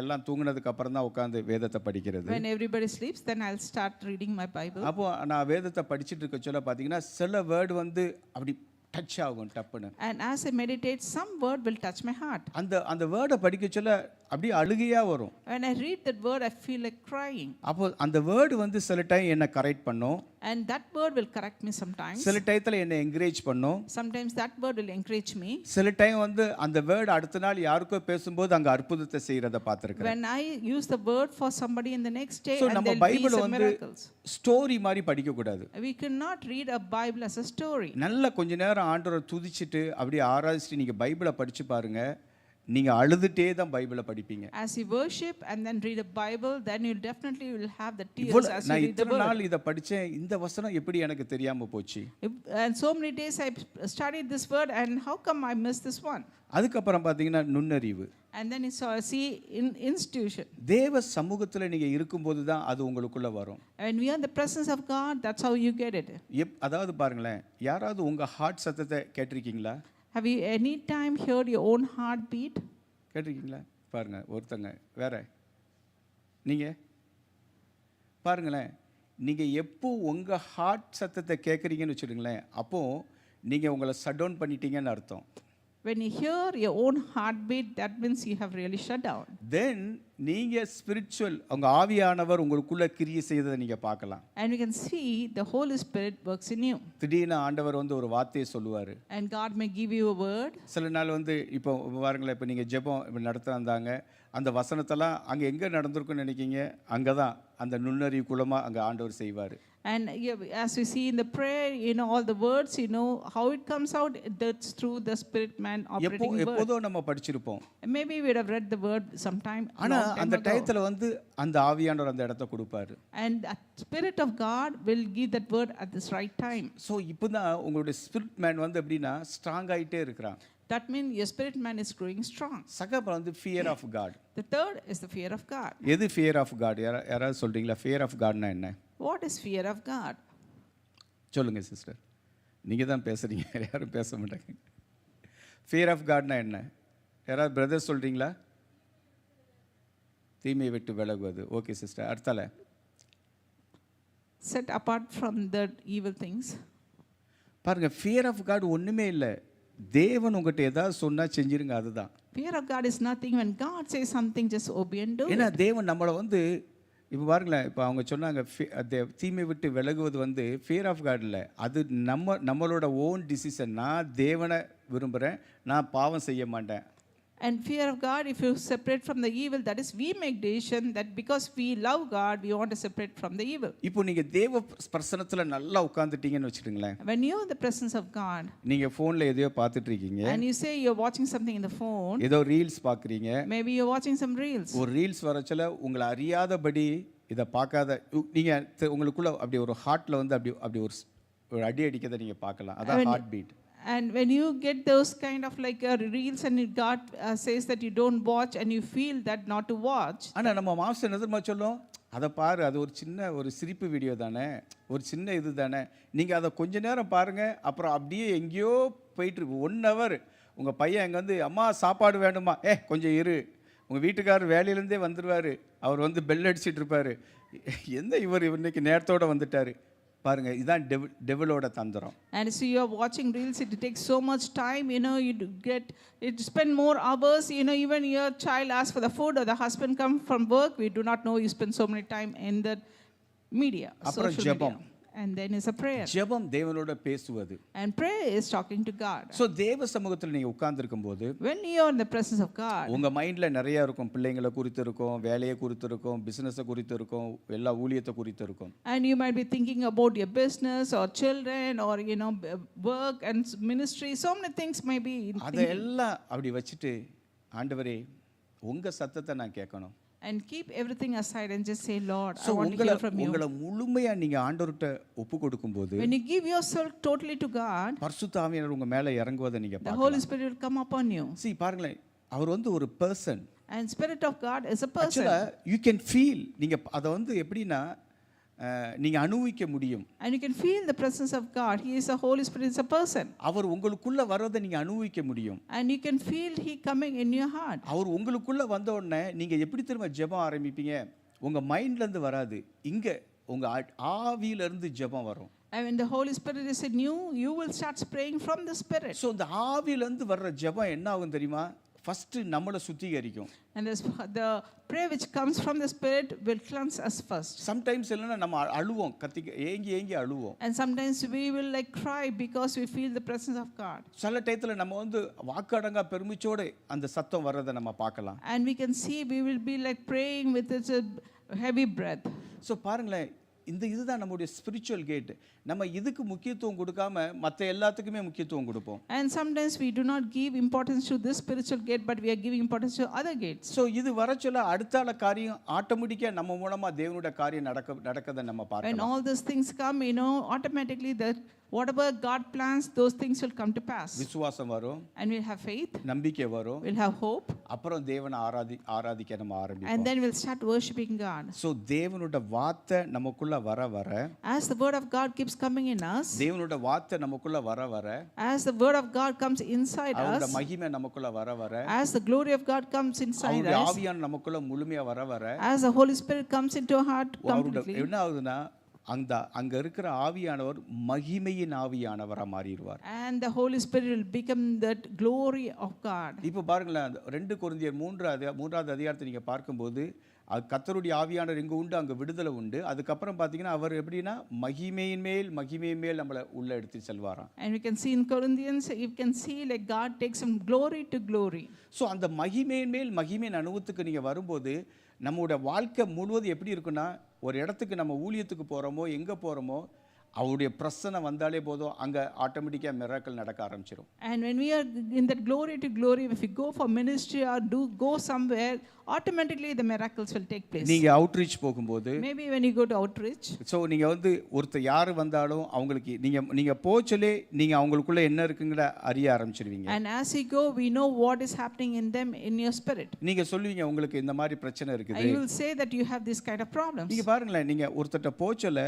எல்லாம் தூங்குனதுக்கு அப்புறம் தான் உட்காந்து வேதத்தை படிக்கிறது. When everybody sleeps, then I'll start reading my Bible. அப்போ நான் வேதத்தை படிச்சிட்டு இருக்க சொல்ல பாத்தீங்கன்னா சில வேர்டு வந்து அப்படி டச் ஆகும் டப்புன்னு. And as I meditate, some word will touch my heart. அந்த வேர்டை படிக்க சொல்ல அப்படியே அழுகையா வரும். When I read that word, I feel like crying. அப்போ அந்த வேர்டு வந்து சில டைம் என்ன கரெக்ட் பண்ணும். And that word will correct me sometimes. சில டைத்துல என்ன என்கரேஜ் பண்ணும். Sometimes that word will encourage me. சில டைம் வந்து அந்த வேர்டு அடுத்த நாள் யாருக்கோ பேசும்போது அங்க அற்புதத்தை செய்யறத பார்த்திருக்கேன். When I use the word for somebody in the next day, So and நம்ம there'll be பைபிளை some வந்து miracles. ஸ்டோரி மாதிரி படிக்க கூடாது. We cannot read a Bible as a story. நல்ல கொஞ்ச நேரம் ஆண்டவரை துதிச்சிட்டு அப்படியே ஆராதிச்சிட்டு நீங்க பைபிளை படிச்சு பாருங்க, நீங்க அழுதுட்டே தான் பைபிளை படிப்பீங்க. As you worship and then read a Bible, then you definitely will have the tears as you நான் read the இத்தனை word. நாள் இத படிச்சேன், இந்த வசனம் எப்படி எனக்கு தெரியாம போச்சு? And so many days I studied this word, and how come I missed this one? அதுக்கப்புறம் பாத்தீங்கன்னா நுண்ணறிவு. And then you saw, see, in institution. தேவ சமூகத்துல நீங்க இருக்கும்போது தான் அது உங்களுக்குள்ள வரும். When we are in the presence of God, that's how you get it. அதாவது பாருங்களேன், யாராவது உங்க ஹார்ட் சத்தத்தை கேட்டிருக்கீங்களா? Have you any time heard your own heartbeat? கேட்டிருக்கீங்களா? பாருங்க, ஒருத்தங்க வேற, நீங்க பாருங்களேன், நீங்க எப்போ உங்க ஹார்ட் சத்தத்தை கேட்குறீங்கன்னு வச்சுடுங்களேன், அப்போ நீங்க உங்களை ஷட் டவுன் பண்ணிட்டீங்கன்னு அர்த்தம். When you hear your own heartbeat, that means you have really shut down. Then நீங்க ஸ்பிரிச்சுவல், உங்க ஆவியானவர் உங்களுக்குள்ள கிரியை செய்ததை நீங்க பார்க்கலாம். And you can see the Holy Spirit works in you. திடீர்னு ஆண்டவர் வந்து ஒரு வார்த்தையை சொல்லுவாரு. And God may give you a word. சில நாள் வந்து இப்போ பாருங்களேன், இப்போ நீங்க ஜெபம் இப்படி நடத்துறாங்க, அந்த வசனத்தெல்லாம் அங்கே எங்கே நடந்திருக்குன்னு நினைக்கிங்க? அங்கே தான் அந்த நுண்ணறிவுக்குள்ளமா அங்க ஆண்டவர் செய்வார். And as we see in the prayer, all the words, how it comes out, that's through the spirit man operating word. எப்போதோ நம்ம படிச்சிருப்போம். Maybe we would have read the word sometime. ஆனா அந்த டயத்துல அந்த ஆவியானவர் அந்த இடத்தை கொடுப்பாரு. And the spirit of God will give that word at this right time. So இப்போதான் உங்களுடைய ஸ்பிரிட் மேன் எப்படின்னா ஸ்ட்ராங் ஆயிட்டே இருக்கிறான். That means your spirit man is growing strong. Second fear of God. The third is the fear of God. எது fear of God? யாராவது சொல்றீங்களா fear of Godனா என்ன? What is fear of God? சொல்லுங்க sister. நீங்க தான் பேசுறீங்க, யாரும் பேச மாட்டாங்க. fear of Godனா என்ன? யாராவது பிரதர் சொல்றீங்களா? தீமை விட்டு விலகுவது. ஓகே சிஸ்டர், அடுத்தால Set apart from the evil things. பாருங்க, fear of God ஒண்ணுமே இல்லை. தேவன் உங்ககிட்ட ஏதாவது சொன்னா செஞ்சிருங்க, அதுதான். Fear of God is nothing. When God says something, just obey and do. ஏன்னா தேவன் நம்மளை இப்போ பாருங்களேன், இப்போ அவங்க சொன்னாங்க தீமை விட்டு விலகுவது ஃபியர் ஆஃப் காட் இல்லை, அது நம்மளோட ஓன் டிசிஷன். நான் தேவனை விரும்புகிறேன், நான் பாவம் செய்ய மாட்டேன். And fear of God, if you separate from the evil, that is, we make decision that because we love God, we want to separate from the evil. இப்போ நீங்க தேவ பிரசன்னத்துல நல்லா உட்கார்ந்துட்டீங்கன்னு வெச்சுடுங்களேன். When you are in the presence of God, நீங்க போன்ல எதையோ பார்த்துட்டு இருக்கீங்க. And you say you're watching something in the phone. ஏதோ ரீல்ஸ் பார்க்கறீங்க. Maybe you're watching some reels. ஒரு ரீல்ஸ் வரச்சல உங்களை அறியாதபடி இத பார்க்காத நீங்க உங்களுக்குள்ள அப்படி ஒரு ஹார்ட்ல அப்படி ஒரு அடி அடிக்கத நீங்க பார்க்கலாம். அதான் heart beat. And when you get those kind of like reels and God says that you don't watch and you feel that not to watch. ஆனா நம்ம மாம்ச எதிர்மா சொல்லும், அத பாரு, அது ஒரு சிரிப்பு வீடியோ தானே, ஒரு சின்ன இது தானே, நீங்க அதை கொஞ்ச நேரம் பாருங்க, அப்புறம் அப்படியே எங்கேயோ போயிட்டு இருக்கு. 1 hour உங்க பையன் அங்க அம்மா சாப்பாடு வேணுமா, கொஞ்சம் இரு, உங்க வீட்டுக்காரர் வேலையிலேருந்தே வந்துடுவாரு, அவர் பெல் அடிச்சிட்டு இருப்பாரு, எந்த இவர் இன்னைக்கு நேரத்தோட வந்துட்டாரு பாருங்க. இதான் டெவிலோட தந்திரம். And so you are watching reels, it takes so much time, you spend more hours, even your child asks for the food or the husband come from work, we do not know you spend so many time in the media, social media. And then is a prayer. ஜெபம் தேவனோட பேசுவது. And prayer is talking to God. So தேவ சமூகத்துல நீங்க உட்கார்ந்திருக்கும்போது, when you are in the presence of God, உங்க மைண்ட்ல நிறைய இருக்கும், பிள்ளைகளை குறித்து இருக்கும், வேலையை குறித்து இருக்கும், பிசினஸை குறித்து இருக்கும், எல்லா ஊழியத்தை குறித்து இருக்கும். And you might be thinking about your business or children or work and ministry, so many things may be. அதெல்லாம் அப்படி வச்சிட்டு, ஆண்டவரே உங்க சத்தத்தை நான் கேட்கணும். And keep everything aside and just say, Lord, I want to hear from you. உங்களை முழுமையா நீங்க ஆண்டவர்ட்ட ஒப்பு கொடுக்கும்போது, when you give yourself totally to God, பரிசுத்த ஆவியானவர் உங்க மேல இறங்குவதை நீங்க the பார்க்கலாம். Holy Spirit will come upon you. See பாருங்களேன், அவர் ஒரு person. And Spirit of God is a person. Actually you can feel, நீங்க அத எப்படின்னா நீங்க அனுபவிக்க முடியும். And you can feel the presence of God. He is a Holy Spirit, is a person. அவர் உங்களுக்குள்ள வரதை நீங்க அனுபவிக்க முடியும். And you can feel he coming in your heart. அவர் உங்களுக்குள்ள வந்த உடனே நீங்க எப்படி திரும்ப ஜெபம் ஆரம்பிப்பீங்க? உங்க மைண்ட்ல இருந்து வராது, இங்க உங்க ஆவியில இருந்து ஜெபம் வரும். And when the Holy Spirit is in you, you will start praying from the Spirit. So இந்த ஆவியில இருந்து வர்ற ஜெபம் என்ன ஆகும் தெரியுமா? ஃபர்ஸ்ட் நம்மள சுத்திகரிக்கும். And the prayer which comes from the Spirit will cleanse us first. Sometimes இல்லனா நம்ம அழுவோம், ஏங்கி அழுவோம். And sometimes we will cry because we feel the presence of God. சில டைத்துல நம்ம வாக்கடங்கா பெருமிச்சோட அந்த சத்தம் வர்றதை நம்ம பார்க்கலாம். And we can see we will be praying with a heavy breath. So பாருங்களேன், இதுதான் நம்மளுடைய ஸ்பிரிச்சுவல் கேட். நம்ம இதுக்கு முக்கியத்துவம் கொடுக்காம மற்ற எல்லாத்துக்குமே முக்கியத்துவம் கொடுப்போம். And sometimes we do not give importance to this spiritual gate, but we are giving importance to other gates. So இது வரச்சொல்ல அடுத்தால காரியம் ஆட்டோமேட்டிக்கா நம்ம மூலமா தேவனுடைய காரியம் நடக்கத நம்ம பார்க்கலாம். When all these things come, automatically that whatever God plans, those things will come to pass. விசுவாசம் வரும். And we'll have faith. நம்பிக்கை வரும். We'll have hope. அப்புறம் தேவனை ஆராதிக்க நம்ம ஆரம்பிப்போம். And then we'll start worshiping God. So தேவனுடைய வார்த்தை நமக்குள்ள வர as the word of God keeps coming in us, தேவனுடைய வார்த்தை நமக்குள்ள வர as the word of God comes inside us, அவருடைய மகிமை நமக்குள்ள வர as the glory of God comes inside அவருடைய us, ஆவியானவர் நமக்குள்ள முழுமையா வர as the Holy Spirit comes into our heart completely, என்ன ஆகுதுன்னா அங்க இருக்கிற ஆவியானவர் மகிமையின் ஆவியானவரா மாறிடுவார். and the Holy Spirit will become that glory of God. இப்போ பாருங்களேன், 2 கொரிந்தியர் 3வது அதிகாரத்தை நீங்க பார்க்கும்போது கர்த்தருடைய ஆவியானவர் எங்க உண்டு அங்க விடுதலை உண்டு. அதுக்கப்புறம் பாத்தீங்கன்னா அவர் எப்படின்னா மகிமையின் மேல் நம்மள உள்ள எடுத்து செல்வாராம். And we can see in Corinthians, you can see God takes from glory to glory. So அந்த மகிமையின் அனுபவத்துக்கு நீங்க வரும்போது நம்மளுடைய வாழ்க்கை முழுவதும் எப்படி இருக்குன்னா ஒரு இடத்துக்கு நம்ம ஊழியத்துக்கு போகிறோமோ எங்கே போகிறோமோ அவருடைய பிரசனை வந்தாலே போதும் அங்கே ஆட்டோமேட்டிக்காக மிராக்கள் நடக்க ஆரம்பிச்சிடும். And when we are in that glory to glory, if we go for ministry or go somewhere, automatically the miracles will take place. நீங்கள் அவுட்ரீச் போகும்போது Maybe when you go to outreach, so நீங்கள் வந்து ஒருத்தர் யார் வந்தாலும் அவங்களுக்கு நீங்கள் போச்சலே நீங்கள் அவங்களுக்குள்ள என்ன இருக்குங்கிற அறிய ஆரம்பிச்சிருவீங்க. and as you go, we know what is happening in them in your spirit. நீங்கள் சொல்லுவீங்க உங்களுக்கு இந்த மாதிரி பிரச்சனை And இருக்குது. you will say that you have this kind of problems. நீங்கள் பாருங்களேன், நீங்கள் ஒருத்தட்ட போச்சல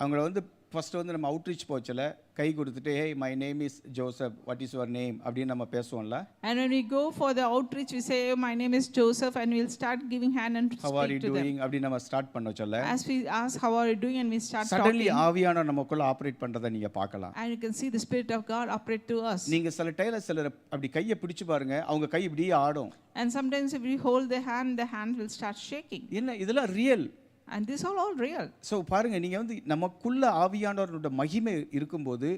அவங்கள வந்து ஃபஸ்ட்டு வந்து நம்ம அவுட்ரீச் போச்சல கை கொடுத்துட்டு hey my name is Joseph what is your name அப்படின்னு நம்ம பேசுவோம்ல. And when we go for the outreach, we say, oh, my name is Joseph, and we'll start giving hand and how are you speak to them. doing அப்படின்னு நம்ம start பண்ண சொல்ல As we ask, how are you doing, and we start suddenly talking, ஆவியானவர் நமக்குள்ள operate பண்றதை நீங்க பார்க்கலாம். and you can see the Spirit of God operate to us. நீங்க சிலர் அப்படி கையை பிடிச்சு பாருங்க, அவங்க கை இப்படியே ஆடும். And sometimes if we hold the hand will start shaking. என்ன இதெல்லாம் real. And this all real. So பாருங்க, நீங்கள் வந்து நமக்குள்ள ஆவியானவரோட மகிமை இருக்கும்போது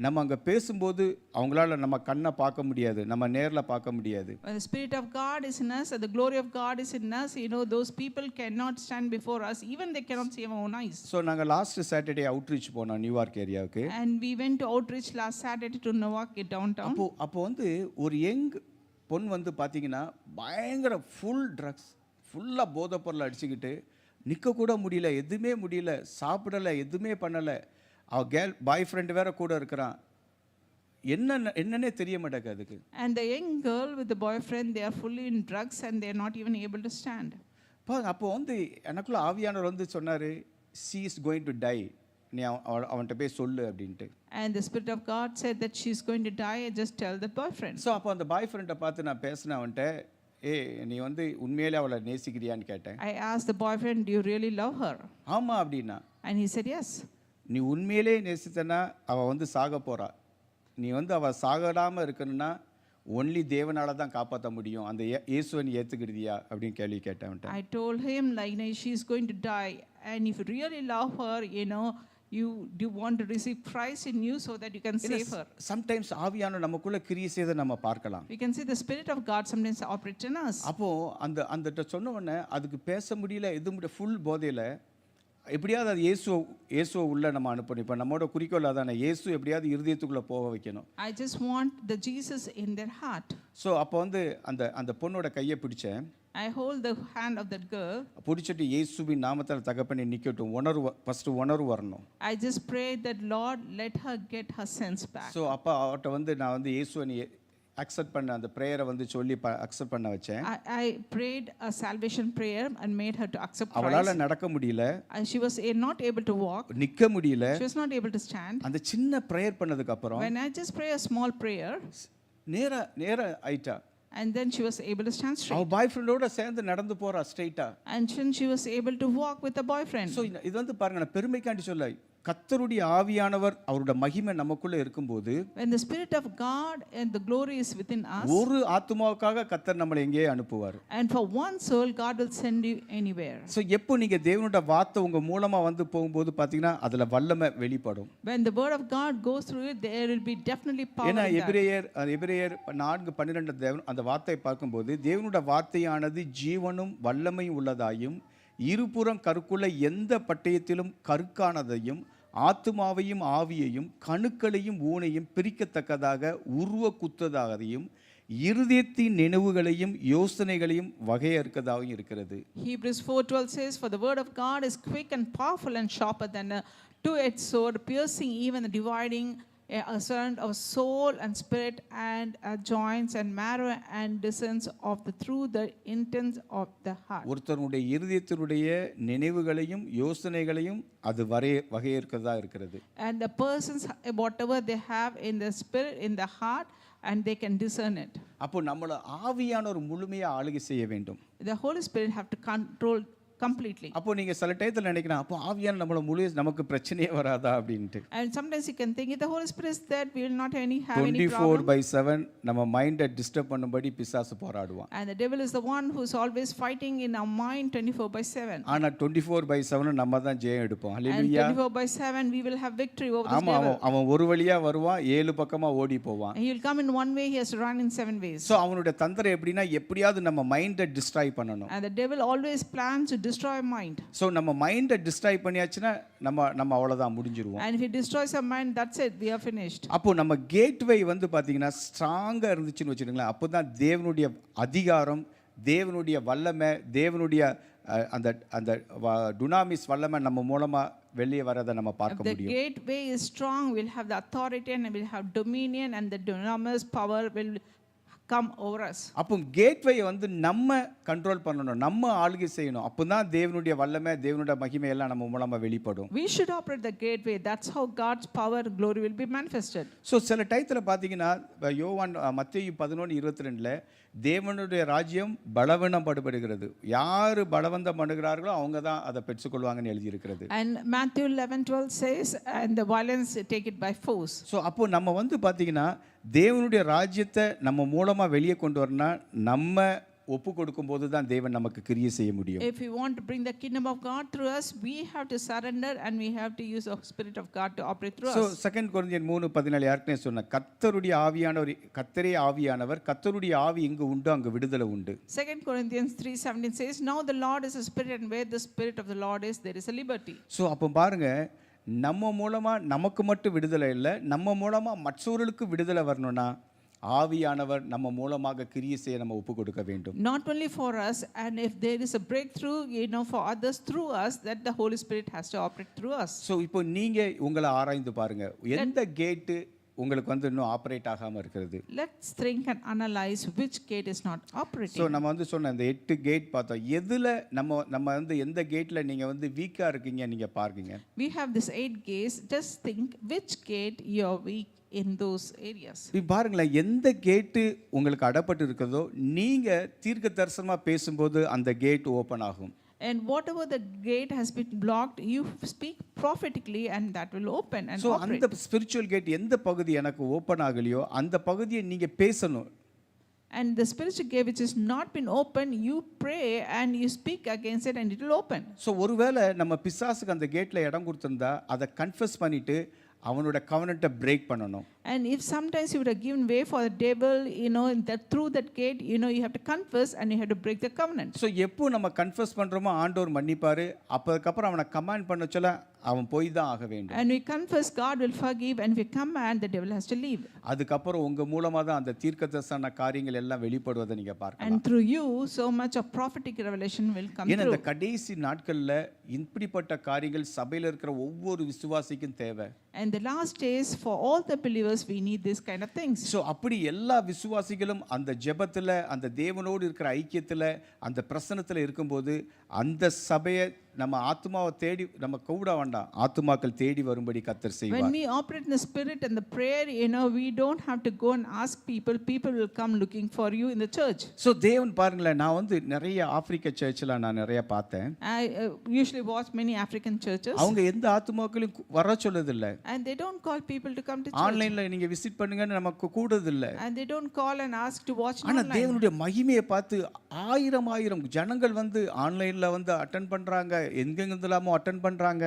நம்ம அங்கே பேசும்போது அவங்களால நம்ம கண்ணை பார்க்க முடியாது, நம்ம நேரில் பார்க்க முடியாது. When the Spirit of God is in us, and the glory of God is in us, those people cannot stand before us, even they cannot see our own eyes. So நாங்கள் லாஸ்ட் சாட்டர்டே அவுட்ரீச் போனோம் New York ஏரியாவுக்கு. And we went to outreach last Saturday to Newark downtown. அப்போ வந்து ஒரு young பொண்ணு வந்து பார்த்தீங்கன்னா பயங்கர ஃபுல் ட்ரக்ஸ், ஃபுல்லாக போதைப் பொருளை அடிச்சுக்கிட்டு நிற்கக்கூட முடியல, எதுவுமே முடியல, சாப்பிடலை, எதுவுமே பண்ணலை. அவள் பாய் ஃப்ரெண்டு வேற கூட இருக்கிறான், என்னன்னே தெரிய மாட்டேங்குது அதுக்கு. And the young girl with the boyfriend, they are fully in drugs and they are not even able to stand. அப்போ வந்து எனக்குள்ள ஆவியானவர் வந்து சொன்னார், she is going to die, நீ அவன்கிட்ட போய் சொல்லு அப்படின்ட்டு. And the Spirit of God said that she is going to die, just tell the boyfriend. So அப்போ அந்த பாய் ஃப்ரெண்டை பார்த்து நான் பேசினேன் அவன்கிட்ட, நீ வந்து உண்மையிலே அவளை நேசிக்கிறியான்னு கேட்டேன். I asked the boyfriend, do you really love her? ஆமாம் அப்படின்னா. And he said yes. நீ உண்மையிலே நேசித்தனா அவள் வந்து சாக போகிறா, நீ வந்து அவள் சாகடாமல் இருக்கணும்னா ஒன்லி தேவனால தான் காப்பாற்ற முடியும், அந்த இயேசுவை நீ ஏற்றுக்கிறியா அப்படின்னு கேள்வி கேட்டேன். I told him, like, she is going to die, and if you really love her, you do want to receive Christ in you so that you can save her. Sometimes ஆவியானவர் நமக்குள்ள கிரியை செய்த நம்ம பார்க்கலாம். We can see the Spirit of God sometimes operate in us. அப்போ அந்த சொன்ன உடனே அதுக்கு பேச முடியல, எது ஃபுல் போதையில் எப்படியாவது அது இயேசுவை உள்ள நம்ம அனுப்பணும். இப்போ நம்மளோட குறிக்கோள் அதானே, இயேசு எப்படியாவது இருதயத்துக்குள்ளே போக வைக்கணும். I just want the Jesus in their heart. So அப்போ வந்து அந்த பொண்ணோட கையை பிடிச்சேன். I hold the hand of that girl. பிடிச்சிட்டு இயேசுவின் நாமத்தில் தகப்பனே நிற்கட்டும், ஃபஸ்ட்டு உணர்வு வரணும். I just prayed that Lord, let her get her sense back. So அப்போ அவர்கிட்ட வந்து நான் வந்து இயேசுவை நீ அக்செப்ட் பண்ண அந்த ப்ரேயரை வந்து சொல்லி அக்செப்ட் பண்ண வச்சேன். I prayed a salvation prayer and made her to accept Christ. அவளால் நடக்க முடியல, And she was not able to walk. நிற்க முடியல. She was not able to stand. அந்த சின்ன ப்ரேயர் பண்ணதுக்கு அப்புறம் When I just pray a small prayer, நேர ஆயிட்டா. and then she was able to stand straight. அவ பாய் ஃப்ரெண்டோட சேர்ந்து நடந்து போறா ஸ்ட்ரைட்டா. And then she was able to walk with a boyfriend. So இது வந்து பாருங்க, நான் பெருமைக்காண்டி சொல்ல, கர்த்தருடைய ஆவியானவர் அவருடைய மகிமை நமக்குள்ள இருக்கும்போது, when the Spirit of God and the glory is within us, ஒரு ஆத்துமாவுக்காக கர்த்தர் நம்மளை எங்கேயே அனுப்புவார். and for one soul God will send you anywhere. So எப்போ நீங்க தேவனுடைய வார்த்தை உங்க மூலமா வந்து போகும்போது பாத்தீங்கன்னா அதுல வல்லமை வெளிப்படும். When the word of God goes through it, there will be definitely power. ஏன்னா in that. எபிரேயர் 4:12 அந்த வார்த்தையை பார்க்கும்போது, தேவனுடைய வார்த்தையானது ஜீவனும் வல்லமையும் உள்ளதாயும் இருபுறம் கருக்குள்ள எந்த பட்டயத்திலும் கருக்கானதையும் ஆத்துமாவையும் ஆவியையும் கணுக்களையும் ஊனையும் பிரிக்கத்தக்கதாக உருவ குத்ததாகவும் இருதயத்தின் நினைவுகளையும் யோசனைகளையும் வகையறுக்கதாகவும் இருக்கிறது. Hebrews 4:12 says, for the word of God is quick and powerful and sharper than a two-edged sword, piercing even the dividing asunder of soul and spirit and joints and marrow, and discerns of through the intents of the heart. ஒருத்தருடைய இருதயத்தினுடைய நினைவுகளையும் யோசனைகளையும் அது வகையறுக்கதா இருக்கிறது. And the persons, whatever they have in the spirit, in the heart, and they can discern it. அப்போ நம்மள ஆவியானவர் முழுமையா ஆளுகை செய்ய வேண்டும். The Holy Spirit have to control completely. அப்போ நீங்க சில டயத்துல நினைக்கலாம், அப்போ ஆவியான நம்மள முழு நமக்கு பிரச்சனையே வராதா அப்படின்ட்டு. And sometimes you can think, if the Holy Spirit is there, we will not have any problem. 24/7 நம்ம மைண்டை டிஸ்டர்ப் பண்ணும்படி பிசாசு போராடுவான். And the devil is the one who is always fighting in our mind 24/7. ஆனா 24/7 நம்ம தான் ஜெயம் எடுப்போம். ஹல்லேலூயா. And 24/7 we will have victory over this ஆமா, devil. அவன் ஒரு வழியா வருவான், 7 பக்கமா ஓடி போவான். He will come in one way, he has to run in 7 ways. So அவனுடைய தந்திரம் எப்படின்னா, எப்படியாவது நம்ம மைண்டை டிஸ்ட்ராய் பண்ணணும். And the devil always plans to destroy our mind. So நம்ம மைண்டை டிஸ்ட்ராய் பண்ணியாச்சுன்னா நம்ம அவ்வளோதான் முடிஞ்சிருவோம். And if he destroys our mind, that's it, we are finished. அப்போ நம்ம கேட்வே வந்து பார்த்தீங்கன்னா ஸ்ட்ராங்காக இருந்துச்சுன்னு வச்சுக்கோங்களேன், அப்போ தான் தேவனுடைய அதிகாரம், தேவனுடைய வல்லமை, தேவனுடைய அந்த அந்த டுனாமிஸ் வல்லமை நம்ம மூலமாக வெளியே வரதை நம்ம பார்க்க If the முடியும். gateway is strong, we'll have the authority and we'll have dominion, and the dunamis power will come over us. அப்போ கேட்வேயை வந்து நம்ம கண்ட்ரோல் பண்ணணும், நம்ம ஆளுகை செய்யணும். அப்போ தான் தேவனுடைய வல்லமை, தேவனுடைய மகிமை எல்லாம் நம்ம மூலமாக வெளிப்படும். We should operate the gateway. That's how God's power and glory will be manifested. So சில டயத்தில் பார்த்தீங்கன்னா யோவான் மத்தேயு 11:22 தேவனுடைய ராஜ்யம் பலவீனப்படுகிறது, யார் பலவந்தம் பண்ணுகிறார்களோ அவங்க தான் அதை பெற்றுக்கொள்வாங்கன்னு எழுதியிருக்கிறது. And Matthew 11:12 says, and the violence take it by force. So அப்போ நம்ம வந்து பார்த்தீங்கன்னா தேவனுடைய ராஜ்யத்தை நம்ம மூலமாக வெளியே கொண்டு வரணும்னா நம்ம ஒப்பு கொடுக்கும்போது தான் தேவன் நமக்கு கிரியை செய்ய முடியும். If we want to bring the kingdom of God through us, we have to surrender and we have to use the Spirit of God to operate through so us. 2 கொரிந்தியர் 3:14 யாருக்குனே சொன்ன கர்த்தருடைய ஆவியானவர், கர்த்தரே ஆவியானவர், கர்த்தருடைய ஆவி எங்கு உண்டு அங்கு விடுதலை உண்டு. 2 Corinthians 3:17 says, now the Lord is a spirit, and where the Spirit of the Lord is, there is a liberty. So அப்போ பாருங்க, நம்ம மூலமாக நமக்கு மட்டும் விடுதலை இல்லை, நம்ம மூலமாக மற்றவர்களுக்கு விடுதலை வரணும்னா ஆவியானவர் நம்ம மூலமாக கிரியை செய்ய நம்ம ஒப்பு கொடுக்க வேண்டும். Not only for us, and if there is a breakthrough, for others through us, that the Holy Spirit has to operate through us. So இப்போ நீங்கள் உங்களை ஆராய்ந்து பாருங்க, எந்த கேட்டு உங்களுக்கு வந்து இன்னும் ஆப்ரேட் ஆகாமல் இருக்கிறது. Let's think and analyze which gate is not operating. So நம்ம வந்து சொன்ன அந்த 8 கேட் பார்த்தோம், எதில் நம்ம வந்து எந்த கேட்டில் நீங்கள் வந்து வீக்காக இருக்கீங்க நீங்கள் பாருங்க. We have this 8 gates. Just think which gate you are weak in those areas. இப்போ பாருங்களேன், எந்த கேட்டு உங்களுக்கு அடப்பட்டு இருக்கிறதோ நீங்கள் தீர்க்க தரிசனமாக பேசும்போது அந்த கேட் ஓப்பன் ஆகும். And whatever the gate has been blocked, you speak prophetically and that will open and so operate. அந்த ஸ்பிரிச்சுவல் கேட் எந்த பகுதி எனக்கு ஓப்பன் ஆகலையோ அந்த பகுதியை நீங்கள் பேசணும். And the spiritual gate which has not been open, you pray and you speak against it and it will open. So ஒருவேளை நம்ம பிசாசுக்கு அந்த கேட்டில் இடம் கொடுத்துருந்தா அதை கன்ஃபஸ் பண்ணிவிட்டு அவனோட கவனத்தை பிரேக் பண்ணணும். And if sometimes you would have given way for the devil, that through that gate, you have to confess and you have to break the covenant. So எப்போ நம்ம கன்ஃபஸ் பண்ணுறோமோ ஆண்டவர் மன்னிப்பார், அப்போதுக்கப்புறம் அவனை கமாண்ட் பண்ண சொல்ல அவன் போய் தான் ஆக வேண்டும். And we confess, God will forgive, and we command, the devil has to leave. அதுக்கப்புறம் உங்கள் மூலமாக தான் அந்த தீர்க்கதரிசன காரியங்கள் எல்லாம் வெளிப்படுவதை நீங்கள் பார்க்கலாம். And through you, so much of prophetic revelation will come ஏன்னா through. இந்த கடைசி நாட்களில் இப்படிப்பட்ட காரியங்கள் சபையில் இருக்கிற ஒவ்வொரு விசுவாசிக்கும் தேவை. And the last days, for all the believers, we need these kind of things. So அப்படி எல்லா விசுவாசிகளும் அந்த ஜெபத்தில், அந்த தேவனோடு இருக்கிற ஐக்கியத்தில், அந்த பிரசனத்தில் இருக்கும்போது அந்த சபையை நம்ம ஆத்மாவை தேடி நம்ம கூட வேண்டாம், ஆத்மாக்கள் தேடி வரும்படி கர்த்தர் செய்வார். When we operate in the spirit and the prayer, we don't have to go and ask people. People will come looking for you in the church. So தேவன் பாருங்களேன், நான் வந்து நிறைய ஆப்பிரிக்க சர்ச்சில் நான் நிறைய பார்த்தேன். I usually watch many African churches. அவங்க எந்த ஆத்மாக்களையும் வர சொல்லதில்லை. And they don't call people to come to church. ஆன்லைனில் நீங்கள் விசிட் பண்ணுங்கன்னு நமக்கு கூடதில்லை. And they don't call and ask to watch ஆனால் online. தேவனுடைய மகிமையை பார்த்து ஆயிரம் ஜனங்கள் வந்து ஆன்லைனில் வந்து அட்டன் பண்ணுறாங்க, எங்கெங்கெல்லாமோ அட்டன் பண்ணுறாங்க.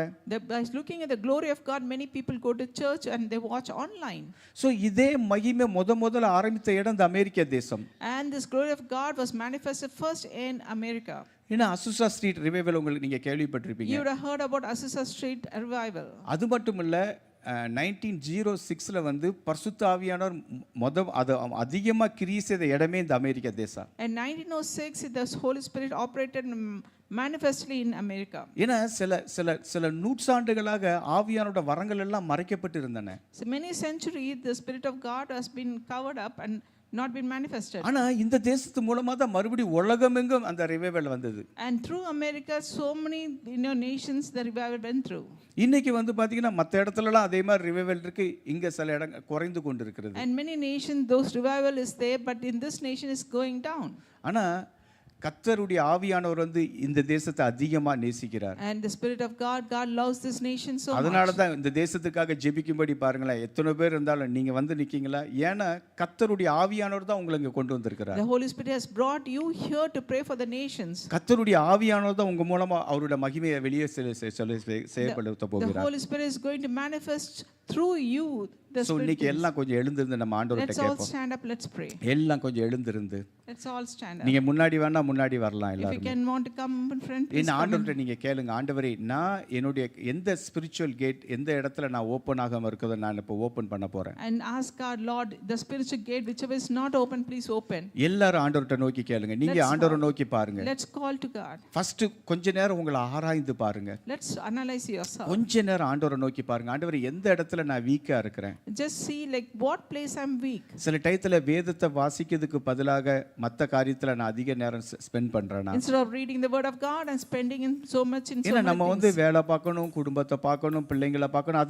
By looking at the glory of God, many people go to church and they watch online. So இதே மகிமை முதல்ல ஆரம்பித்த இடம் இந்த அமெரிக்க தேசம். And this glory of God was manifested first in America. ஏன்னா அசுசா ஸ்ட்ரீட் ரிவைவல் உங்களுக்கு நீங்கள் கேள்விப்பட்டிருப்பீங்க. You would have heard about Azusa Street revival. அது மட்டும் இல்லை, 1906 வந்து பரிசுத்த ஆவியானவர் அது அதிகமாக கிரியை செய்த இடமே இந்த அமெரிக்க தேசம். In 1906, the Holy Spirit operated manifestly in America. ஏன்னா சில நூற்றாண்டுகளாக ஆவியானோட வரங்கள் எல்லாம் மறைக்கப்பட்டு இருந்தன. So many centuries, the Spirit of God has been covered up and not been manifested. ஆனா இந்த தேசத்து மூலமா தான் மறுபடியும் உலகமெங்கும் அந்த ரிவைவல் வந்தது. And through America, so many nations the revival went through. இன்னைக்கு வந்து பாத்தீங்கன்னா மற்ற இடத்துலலாம் அதே மாதிரி ரிவைவல் இருக்கு, இங்க சில இடம் குறைந்து கொண்டு இருக்கிறது. And many nations, those revival is there, but in this nation is going down. ஆனா கர்த்தருடைய ஆவியானவர் வந்து இந்த தேசத்தை அதிகமா நேசிக்கிறார். And the Spirit of God loves this nation so much. அதனால தான் இந்த தேசத்துக்காக ஜெபிக்கும்படி பாருங்களேன், எத்தனை பேர் இருந்தாலும் நீங்க வந்து நிக்கீங்களா? ஏன்னா கர்த்தருடைய ஆவியானவர் தான் உங்களை இங்க கொண்டு வந்திருக்கிறார். The Holy Spirit has brought you here to pray for the nations. கர்த்தருடைய ஆவியானவர் தான் உங்க மூலமா அவருடைய மகிமையை வெளியே செய்யப்படுத்த போகிறார். The Holy Spirit is going to manifest through you the so Spirit இன்னைக்கு gives. எல்லாம் கொஞ்சம் எழுந்திருந்து நம்ம ஆண்டவர்கிட்ட Let's all கேட்போம். stand up, let's pray. எல்லாம் கொஞ்சம் எழுந்திருந்து Let's all stand up. நீங்க முன்னாடி வேணா முன்னாடி வரலாம் If you எல்லாரும். can want to come in front, please என்ன come in. ஆண்டவர்கிட்ட நீங்க கேளுங்க, ஆண்டவரே நான் என்னுடைய எந்த ஸ்பிரிச்சுவல் கேட் எந்த இடத்துல நான் ஓப்பன் ஆகாம இருக்கிறத நான் இப்போ ஓப்பன் பண்ண போறேன். And ask God, Lord, the spiritual gate whichever is not open, please open. எல்லாரும் ஆண்டவர்கிட்ட நோக்கி கேளுங்க. நீங்க ஆண்டவரை நோக்கி பாருங்க. Let's call to God. First கொஞ்ச நேரம் உங்களை ஆராய்ந்து பாருங்க. Let's analyze yourself. கொஞ்ச நேரம் ஆண்டவரை நோக்கி பாருங்க. ஆண்டவரே எந்த இடத்துல நான் வீக்கா இருக்கிறேன். Just see like what place I'm weak. சில டயத்துல வேதத்தை வாசிக்கிறதுக்கு பதிலாக மத்த காரியத்துல நான் அதிக நேரம் spend பண்றேனா. Instead of reading the word of God and spending in so much in so ஏன்னா many நம்ம things. வேலை பார்க்கணும், குடும்பத்தை பார்க்கணும், பிள்ளைங்களை பார்க்கணும்,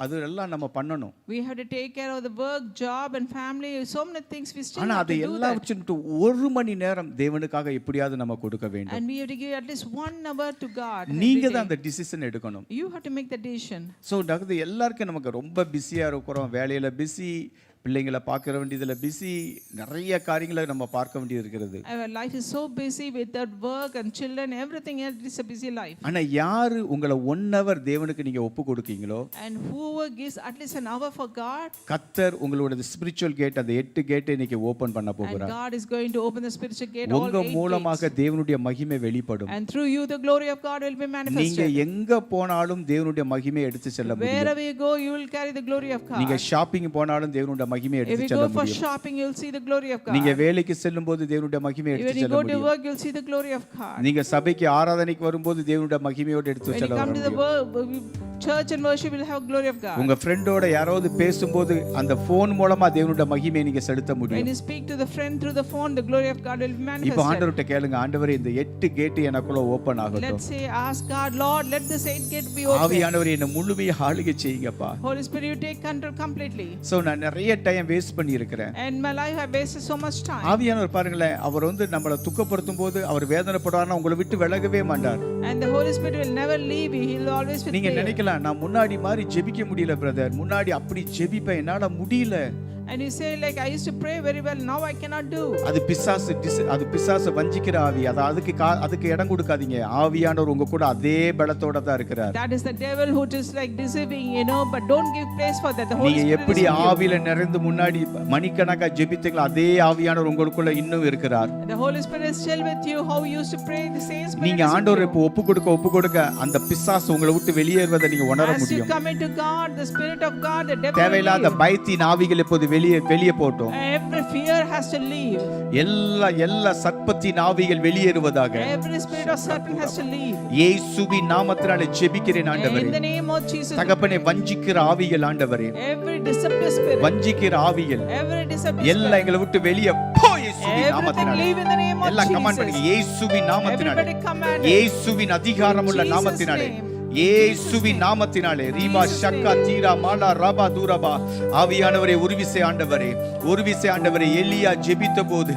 அதெல்லாம் நம்ம பண்ணணும். We have to take care of the work, job and family, so many things we still ஆனா have அதை to do எல்லாம் that. வச்சுட்டு ஒரு மணி நேரம் தேவனுக்காக எப்படியாவது நம்ம கொடுக்க வேண்டும். And we have to give at least 1 hour to God. நீங்க every தான் day. அந்த டிசிஷன் எடுக்கணும். You have to make the decision. So அது எல்லாருக்கும் நமக்கு ரொம்ப பிஸியா இருக்கிறோம், வேலையில பிஸி, பிள்ளைங்களை பார்க்க வேண்டியதுல பிஸி, நிறைய காரியங்களை நம்ம பார்க்க வேண்டியது இருக்கிறது. Our life is so busy with that work and children, everything else is a busy life. ஆனா யாரு உங்களை 1 hour தேவனுக்கு நீங்க ஒப்பு கொடுக்கீங்களோ, And whoever gives at least an hour for God, கர்த்தர் உங்களோட ஸ்பிரிச்சுவல் கேட் அந்த 8 கேட்டை இன்னைக்கு ஓபன் பண்ண and போகிறார். God is going to open the spiritual gate, all உங்க 8 மூலமாக gates. தேவனுடைய மகிமை வெளிப்படும். And through you the glory of God will be நீங்க manifested. எங்க போனாலும் தேவனுடைய மகிமையை எடுத்து செல்ல முடியும். Wherever you go, you will carry the glory of God. நீங்க ஷாப்பிங் போனாலும் தேவனுடைய மகிமையை If எடுத்து you செல்ல go for முடியும். shopping, you will see the glory of God. நீங்க வேலைக்கு செல்லும்போது தேவனுடைய மகிமையை When எடுத்து you செல்ல go to முடியும். work, you will see the glory of God. நீங்க சபைக்கு ஆராதனைக்கு வரும்போது தேவனுடைய மகிமையோடு எடுத்து When you செல்ல come to the முடியும். church and worship, you will have glory of God. உங்க ஃப்ரெண்டோட யாராவது பேசும்போது அந்த போன் மூலமா தேவனுடைய மகிமையை நீங்க செலுத்த When முடியும். you speak to the friend through the phone, the glory of God will be இப்போ manifested. ஆண்டவர்கிட்ட கேளுங்க, ஆண்டவரே இந்த 8 கேட் எனக்குள்ள ஓபன் ஆகட்டும். Let's say, ask God, Lord, let this 8 gate be open. ஆவியானவரே என்ன முழுமையா ஆளுகை செய்யுங்கப்பா. Holy Spirit, you take control completely. So நான் நிறைய டைம் வேஸ்ட் பண்ணி இருக்கிறேன். And my life, I wasted so much time. ஆவியானவர் பாருங்களேன், அவர் நம்மளை துக்கப்படுத்தும் போது அவர் வேதனைப்படுவார்னா உங்களை விட்டு விலகவே மாட்டார். And the Holy Spirit will never leave you. He will always be நீங்க there. நினைக்கலாம், நான் முன்னாடி மாதிரி ஜெபிக்க முடியல பிரதர், முன்னாடி அப்படி ஜெபிப்பேன், என்னால முடியல. And you say like, I used to pray very well, now I cannot do. அது பிசாசு வஞ்சிக்கிற ஆவி. அதுக்கு இடம் கொடுக்காதீங்க. ஆவியானவர் உங்க கூட அதே பலத்தோட தான் இருக்கிறார். That is the devil who is like deceiving, but don't give place for that. The Holy நீங்க Spirit எப்படி is with you. ஆவியில நிறைந்து முன்னாடி மணிக்கணக்கா ஜெபித்தீங்களோ அதே ஆவியானவர் உங்களுக்குள்ள இன்னும் இருக்கிறார். The Holy Spirit is still with you. How you used to pray, the same Spirit நீங்க is with ஆண்டவரை you. இப்போ ஒப்பு கொடுக்க அந்த பிசாசு உங்களை விட்டு வெளியேறுவதை நீங்க உணர As you முடியும். come into God, the Spirit of God, the devil will தேவையில்லாத leave. பயத்தின் ஆவிகள் இப்போது வெளியே போட்டோம். Every fear has to leave. எல்லா சர்ப்பத்தின் ஆவிகள் வெளியேறுவதாக. Every spirit of serpent has to leave. இயேசுவின் நாமத்தினாலே ஜெபிக்கிறேன் ஆண்டவரே. In the name of Jesus. தகப்பனே, வஞ்சிக்கிற ஆவிகள் ஆண்டவரே, Every deceptive spirit. வஞ்சிக்கிற ஆவிகள் Every deceptive எல்லாம் spirit. எங்களை விட்டு வெளியே போ இயேசுவின் Everything நாமத்தினாலே. leave in the name of எல்லாம் கமாண்ட் பண்ணுங்க, Jesus. இயேசுவின் நாமத்தினாலே. Everybody command. இயேசுவின் அதிகாரமுள்ள In Jesus' நாமத்தினாலே. name. இயேசுவின் நாமத்தினாலே. ரீபா ஷக்கா தீரா மாலா ரபா தூரபா. ஆவியானவரே, ஒருவிசை ஆண்டவரே, எலியா ஜெபித்த போது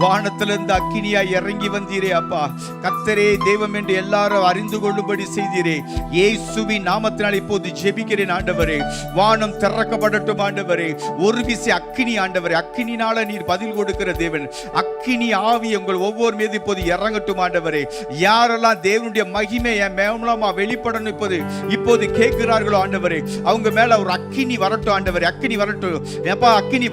வானத்திலிருந்து அக்கினியா இறங்கி வந்தீரே அப்பா. கர்த்தரே தெய்வம் என்று எல்லாரும் அறிந்து கொள்ளும்படி செய்தீரே. இயேசுவின் நாமத்தினாலே இப்போது ஜெபிக்கிறேன் ஆண்டவரே. வானம் திறக்கப்படட்டும் ஆண்டவரே. ஒருவிசை அக்கினி ஆண்டவரே, அக்கினினால நீர் பதில் கொடுக்கிற தேவன். அக்கினி ஆவி உங்கள் ஒவ்வொரு மீது இப்போது இறங்கட்டும் ஆண்டவரே. யாரெல்லாம் தேவனுடைய மகிமை என் மூலமா வெளிப்பட இப்போது கேட்கிறார்களோ ஆண்டவரே, அவங்க மேல ஒரு அக்கினி வரட்டும் ஆண்டவரே. அக்கினி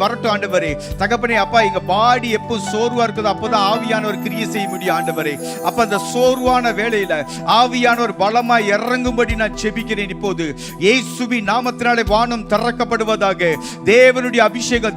வரட்டும் ஆண்டவரே. தகப்பனே அப்பா, எங்க பாடி எப்போ சோர்வா இருக்குதோ அப்பதான் ஆவியானவர் கிரியை செய்ய முடியும் ஆண்டவரே. அப்ப அந்த சோர்வான வேளையில ஆவியானவர் பலமா இறங்கும்படி நான் ஜெபிக்கிறேன். இப்போது இயேசுவின் நாமத்தினாலே வானம் திறக்கப்படுவதாக. தேவனுடைய அபிஷேகம்,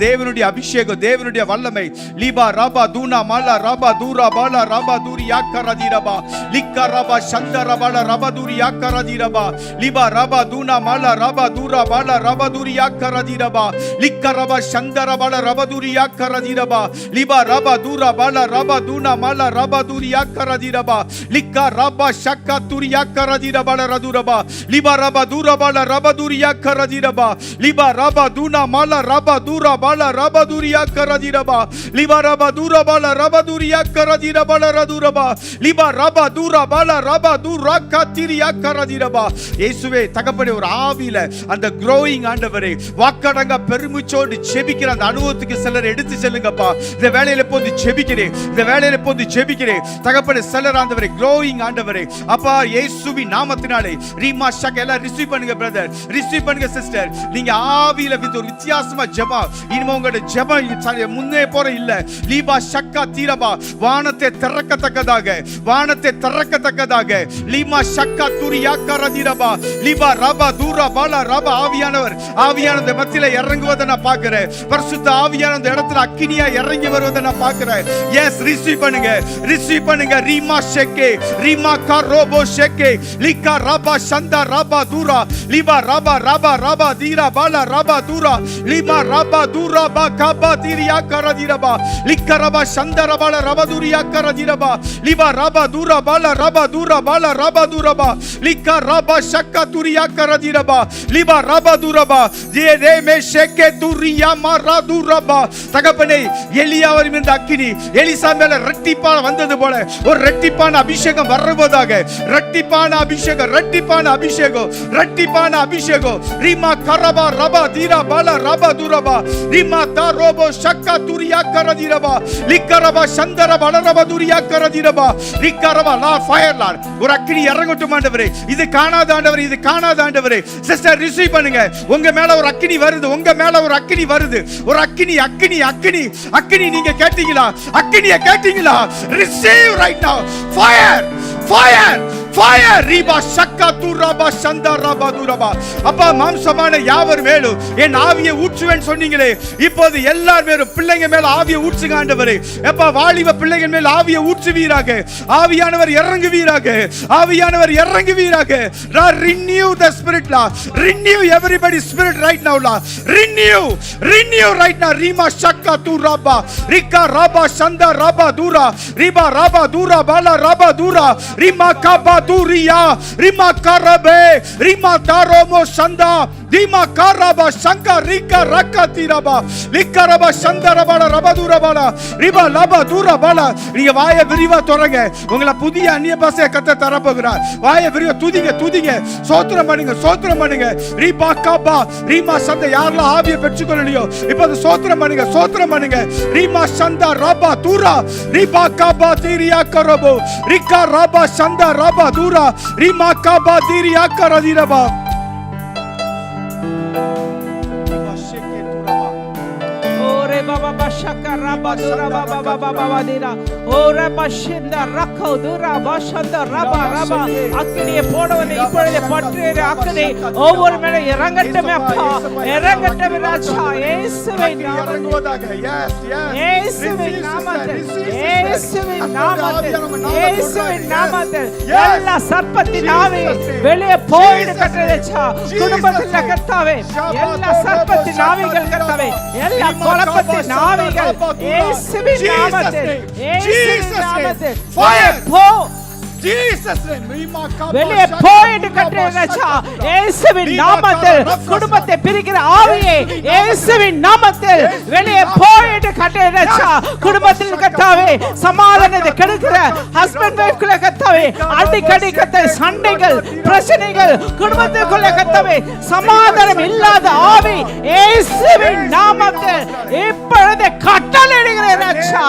தேவனுடைய வல்லமை. லீபா ராபா தூனா மாலா ராபா தூரா பாலா ராபா தூரி யாக்கரா தீரபா லிக்கா ராபா சந்தரா பாலா ராபா தூரி யாக்கரா தீரபா லிபா ராபா தூனா மாலா ராபா தூரா பாலா ராபா தூரி யாக்கரா தீரபா லிக்கா ராபா சந்தரா பாலா ராபா தூரி யாக்கரா தீரபா லிபா ராபா தூரா பாலா ராபா தூனா மாலா ராபா தூரி யாக்கரா தீரபா லிக்கா ராபா ஷக்கா தூரி யாக்கரா தீரபா ரதுரபா லிபா ராபா தூரா பாலா ராபா தூரி யாக்கரா தீரபா லிபா ராபா தூனா மாலா ராபா தூரா பாலா ராபா தூரி யாக்கரா தீரபா லிபா ராபா தூரா பாலா ராபா தூரி யாக்கரா தீரபா ரதுரபா லிபா ராபா தூரா பாலா ராபா தூரா காத்திரி யாக்கரா கரதிரபா. இயேசுவே தகப்பனே, ஒரு ஆவியில அந்த growing ஆண்டவரே, வாக்கடங்க பெருமிச்சோடு ஜெபிக்கிற அந்த அனுபவத்துக்கு சிலர் எடுத்து செல்லுங்கப்பா. இந்த வேளையில போது ஜெபிக்கிறேன், இந்த வேளையில போது ஜெபிக்கிறேன் தகப்பனே. சிலர் ஆண்டவரே growing ஆண்டவரே அப்பா, இயேசுவின் நாமத்தினாலே ரீமா ஷக் எல்லாம் ரிசீவ் பண்ணுங்க பிரதர், ரிசீவ் பண்ணுங்க சிஸ்டர். நீங்க ஆவியில ஒரு வித்தியாசமா ஜெபம், இனிமே உங்களுடைய ஜெபம் முன்னே போற இல்ல. லீபா ஷக்கா தீரபா, வானத்தை திறக்கத்தக்கதாக, வானத்தை திறக்கத்தக்கதாக. லீமா ஷக்கா துரியா கரதிரபா, லீபா ரபா தூரா பாலா ரபா. ஆவியானவர் ஆவியானவர் மத்தியில இறங்குவதை நான் பார்க்கிறேன். பரிசுத்த ஆவியானவர் இடத்துல அக்கினியா இறங்கி வருவதை நான் பார்க்கிறேன். எஸ், ரிசீவ் பண்ணுங்க, ரிசீவ் பண்ணுங்க. ரீமா ஷெக்கே, ரீமா கரோபோ ஷெக்கே, லிகா ரபா சந்தா ரபா தூரா, லீபா ரபா ரபா ரபா தீரா பாலா ரபா தூரா, லீமா ரபா தூரா பா கபா தீரியா கரதிரபா, லிகா ரபா சந்தா பாலா ரபா தூரியா கரதிரபா, லீபா ரபா தூரா பாலா ரபா தூரா பாலா ரபா தூரபா, லிகா ரபா ஷக்கா துரியா கரதிரபா, லீபா ரபா தூரபா ஜே ரே மே ஷெக்கே துரியா மாரா தூரபா. தகப்பனே, எலியாவின் இந்த அக்கினி எலிசா மேல ரெட்டிப்பான வந்தது போல ஒரு ரெட்டிப்பான அபிஷேகம் வருவதாக. ரெட்டிப்பான அபிஷேகம், ரெட்டிப்பான அபிஷேகம், ரெட்டிப்பான அபிஷேகம். ரீமா கரபா ரபா தீரா பாலா ரபா தூரபா, ரீமா தாரோபோ ஷக்கா துரியா கரதிரபா, லிக்கரபா சந்தர பலரபா துரியா கரதிரபா, லிக்கரபா லா ஃபயர் லார்ட். ஒரு அக்கினி இறங்கட்டும் ஆண்டவரே. இது காணாத ஆண்டவரே, இது காணாத ஆண்டவரே. சிஸ்டர் ரிசீவ் பண்ணுங்க. உங்க மேல ஒரு அக்கினி வருது, உங்க மேல ஒரு அக்கினி வருது. ஒரு அக்கினி அக்கினி அக்கினி அக்கினி. நீங்க கேட்டீங்களா? அக்கினியை கேட்டீங்களா? Receive right now. Fire fire fire. ரீபா ஷக்கா துரபா சந்தா ரபா துரபா. அப்பா, மாம்சமான யாவர் மேலும் என் ஆவியை ஊற்றுவேன் சொன்னீங்களே, இப்போது எல்லார் மேலும் பிள்ளைங்க மேல ஆவியை ஊற்றுங்க ஆண்டவரே. அப்பா, வாலிப பிள்ளைகள் மேல் ஆவியை ஊற்றுவீராக. ஆவியானவர் இறங்குவீராக, ஆவியானவர் இறங்குவீராக. Renew the spirit la, renew everybody spirit right now la, renew right now. Rima shakka tu raba, rika raba shanda raba dura, riba raba dura bala raba dura, rima kaba duriya, rima karabe, rima daromo shanda, rima karaba shanka rika rakati raba, rika raba shanda raba raba dura bala, riba laba dura bala. நீங்க வாயை விரிவா தொடங்க. உங்களை புதிய அந்நிய பாஷையை கத்த தரப்போகிறார். வாயை விரிவா துதிங்க, துதிங்க, சோத்திரம் பண்ணுங்க, சோத்திரம் பண்ணுங்க. ரீபா காபா ரீமா சந்த. யாரெல்லாம் ஆவியை பெற்றுக்கொள்ளலையோ இப்போது சோத்திரம் பண்ணுங்க, சோத்திரம் பண்ணுங்க. ரீமா சந்தா ரபா தூரா, ரீபா காபா தீரியா கரபோ, ரிகா ரபா சந்தா ரபா Tura, Reema Kaapa தீரியா கரதிரபா. Baba bashaka raba dura baba baba baba dira ora bashinda rakho dura bashanda raba raba. அக்கினியை போடுவதை இப்பொழுது பற்றிய அக்கினி ஒவ்வொரு மேலே இறங்கட்டும் அப்பா, இறங்கட்டும் ராஜா. இயேசுவின் நாமத்தில், இயேசுவின் நாமத்தில், இயேசுவின் நாமத்தில், இயேசுவின் நாமத்தில் எல்லா சர்ப்பத்தின் ஆவி வெளியே போயிடு கட்டளைச்சா. குடும்பத்தில் கர்த்தாவே எல்லா சர்ப்பத்தின் ஆவிகள் கர்த்தாவே, எல்லா குழப்பத்தின் நாவிகள் இயேசுவின் நாமத்தில், இயேசுவின் நாமத்தில் வெளியே போ. வெளியே போயிட்டு கட்டளைச்சா. இயேசுவின் நாமத்தில் குடும்பத்தை பிரிக்கிற ஆவியை இயேசுவின் நாமத்தில் வெளியே போயிட்டு கட்டளைச்சா. குடும்பத்தில் கர்த்தாவே சமாதானத்தை கெடுக்கிற ஹஸ்பண்ட் வைஃப்குள்ள கர்த்தாவே அடிக்கடி கர்த்தாவே சண்டைகள், பிரச்சனைகள் குடும்பத்துக்குள்ள கர்த்தாவே சமாதானம் இல்லாத ஆவி இயேசுவின் நாமத்தில் இப்பொழுது கட்டளையிடுகிற ராஜா,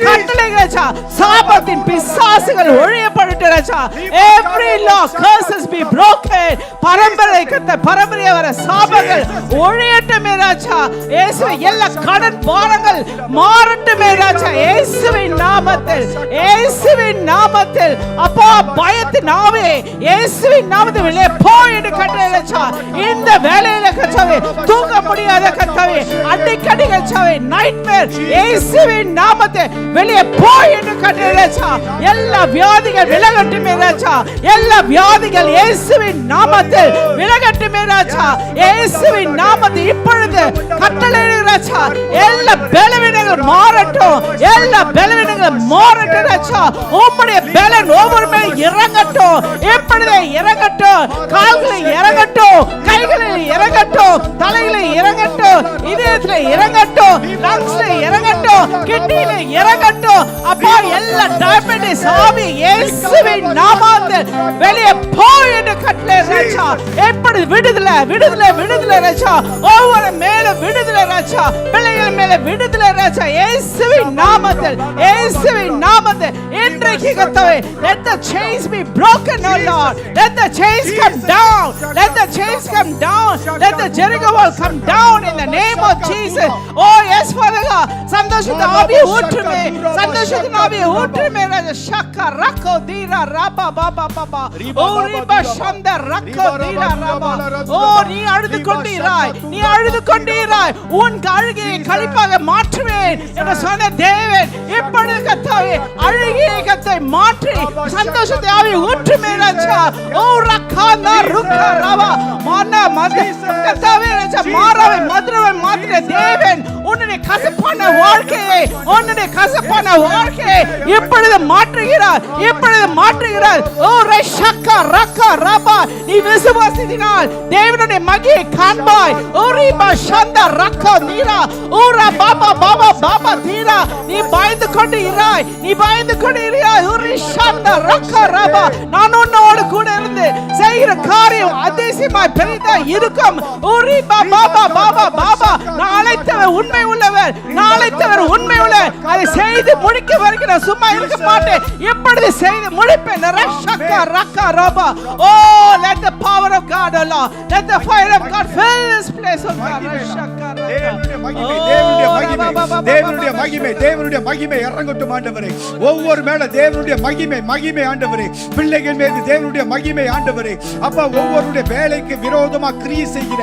கட்டளையிடுகிற சாபத்தின் பிசாசுகள் ஒழியப்படும். Every law curses be broken. பரம்பரை கத்த பரம்பரையா வர சாபங்கள் ஒழியட்டுமே ராஜா. இயேசுவே எல்லா கடன் பாரங்கள் மாறட்டுமே ராஜா. இயேசுவின் நாமத்தில், இயேசுவின் நாமத்தில் அப்பா பயத்தின் ஆவி இயேசுவின் நாமத்தில் வெளியே போயிடு கட்டளை ராஜா. இந்த வேளையில கர்த்தாவே தூங்க முடியாத கர்த்தாவே அடிக்கடி கர்த்தாவே நைட்மேர் இயேசுவின் நாமத்தில் வெளியே போயிடு கட்டளை ராஜா. எல்லா வியாதிகள் விலகட்டுமே ராஜா. எல்லா வியாதிகள் இயேசுவின் நாமத்தில் விலகட்டுமே ராஜா. இயேசுவின் நாமத்தில் இப்பொழுது கட்டளையிடு ராஜா. எல்லா பலவீனங்கள் மாறட்டும், எல்லா பலவீனங்கள் மாறட்டும் ராஜா. உம்முடைய பலன் ஒவ்வொரு மேல் இறங்கட்டும், இப்பொழுதே இறங்கட்டும். கால்களில் இறங்கட்டும், கைகளில் இறங்கட்டும், தலைகளில் இறங்கட்டும். இதயத்துல இறங்கட்டும், லங்ஸ்ல இறங்கட்டும், கிட்னில இறங்கட்டும். அப்பா எல்லா டயபெட்டிஸ் ஆவி இயேசுவின் நாமத்தில் வெளியே போய் என்று கட்டளை ராஜா. எப்படி விடுதலை விடுதலை விடுதலை ராஜா. ஒவ்வொரு மேல விடுதலை ராஜா. பிள்ளைகள் மேல விடுதலை ராஜா. இயேசுவின் நாமத்தில் இயேசுவின் நாமத்தில் இன்றைக்கு கர்த்தாவே let the chains be broken, oh Lord. Let the chains come down. Let the chains come down. Let the Jericho wall come down in the name of Jesus. Oh yes, Father God. சந்தோஷத்தை ஆவியை ஊற்றுமே, சந்தோஷத்தின் ஆவியை ஊற்றுமே ராஜா. ஷக்கா ரக்கோ தீரா ராபா பாபா பாபா. ஓ ரிபா சந்த ரக்கோ தீரா ராபா. ஓ நீ அழுது கொண்டீராய், நீ அழுது கொண்டீராய். உன் அழுகையை களிப்பாக மாற்றுவேன் என்று சொன்ன தேவன் இப்பொழுது கர்த்தாவே அழுகையை கர்த்தாவே மாற்றி சந்தோஷத்தை ஆவியை ஊற்றுமே ராஜா. ஓ ரக்கானா ருக்கா ராபா. மன மத கர்த்தாவே ராஜா மாறாவை மதுரவை மாற்றின தேவன் உன்னுடைய கசப்பான வாழ்க்கையை, உன்னுடைய கசப்பான வாழ்க்கையை இப்பொழுது மாற்றுகிறார், இப்பொழுது மாற்றுகிறார். ஓ ரஷக்கா ரக்கா ரபா. நீ விசுவாசித்தினால் தேவனுடைய மகியை காண்பாய். ஓ ரிபா சந்த ரக்கா நீரா. ஓ ரா பாபா பாபா பாபா தீரா. நீ பயந்து கொண்டு இராய், நீ பயந்து கொண்டு இராய். ஓ ரிஷந்த ரக்கா ரபா. நான் உன்னோடு கூட இருந்து செய்கிற காரியம் அதிசயமாய் பெரிதா இருக்கும். ஓ ரிபா பாபா பாபா பாபா. நான் அழைத்தவர் உண்மை உள்ளவர், நான் அழைத்தவர் உண்மை உள்ளவர். அதை செய்து முடிக்க வரைக்கும் நான் சும்மா இருக்க மாட்டேன். எப்பொழுது செய்து முடிப்பேன். ரஷக்கா ரக்கா ரபா. Oh, let the power of God, oh Lord, let the fire of God fill this place, oh God. ரஷக்கா ரக்கா. தேவனுடைய மகிமை, தேவனுடைய மகிமை, தேவனுடைய மகிமை, தேவனுடைய மகிமை இறங்கட்டும் ஆண்டவரே. ஒவ்வொரு மேல தேவனுடைய மகிமை, மகிமை ஆண்டவரே. பிள்ளைகள் மீது தேவனுடைய மகிமை ஆண்டவரே. அப்பா ஒவ்வொருடைய வேலைக்கு விரோதமா கிரியை செய்கிற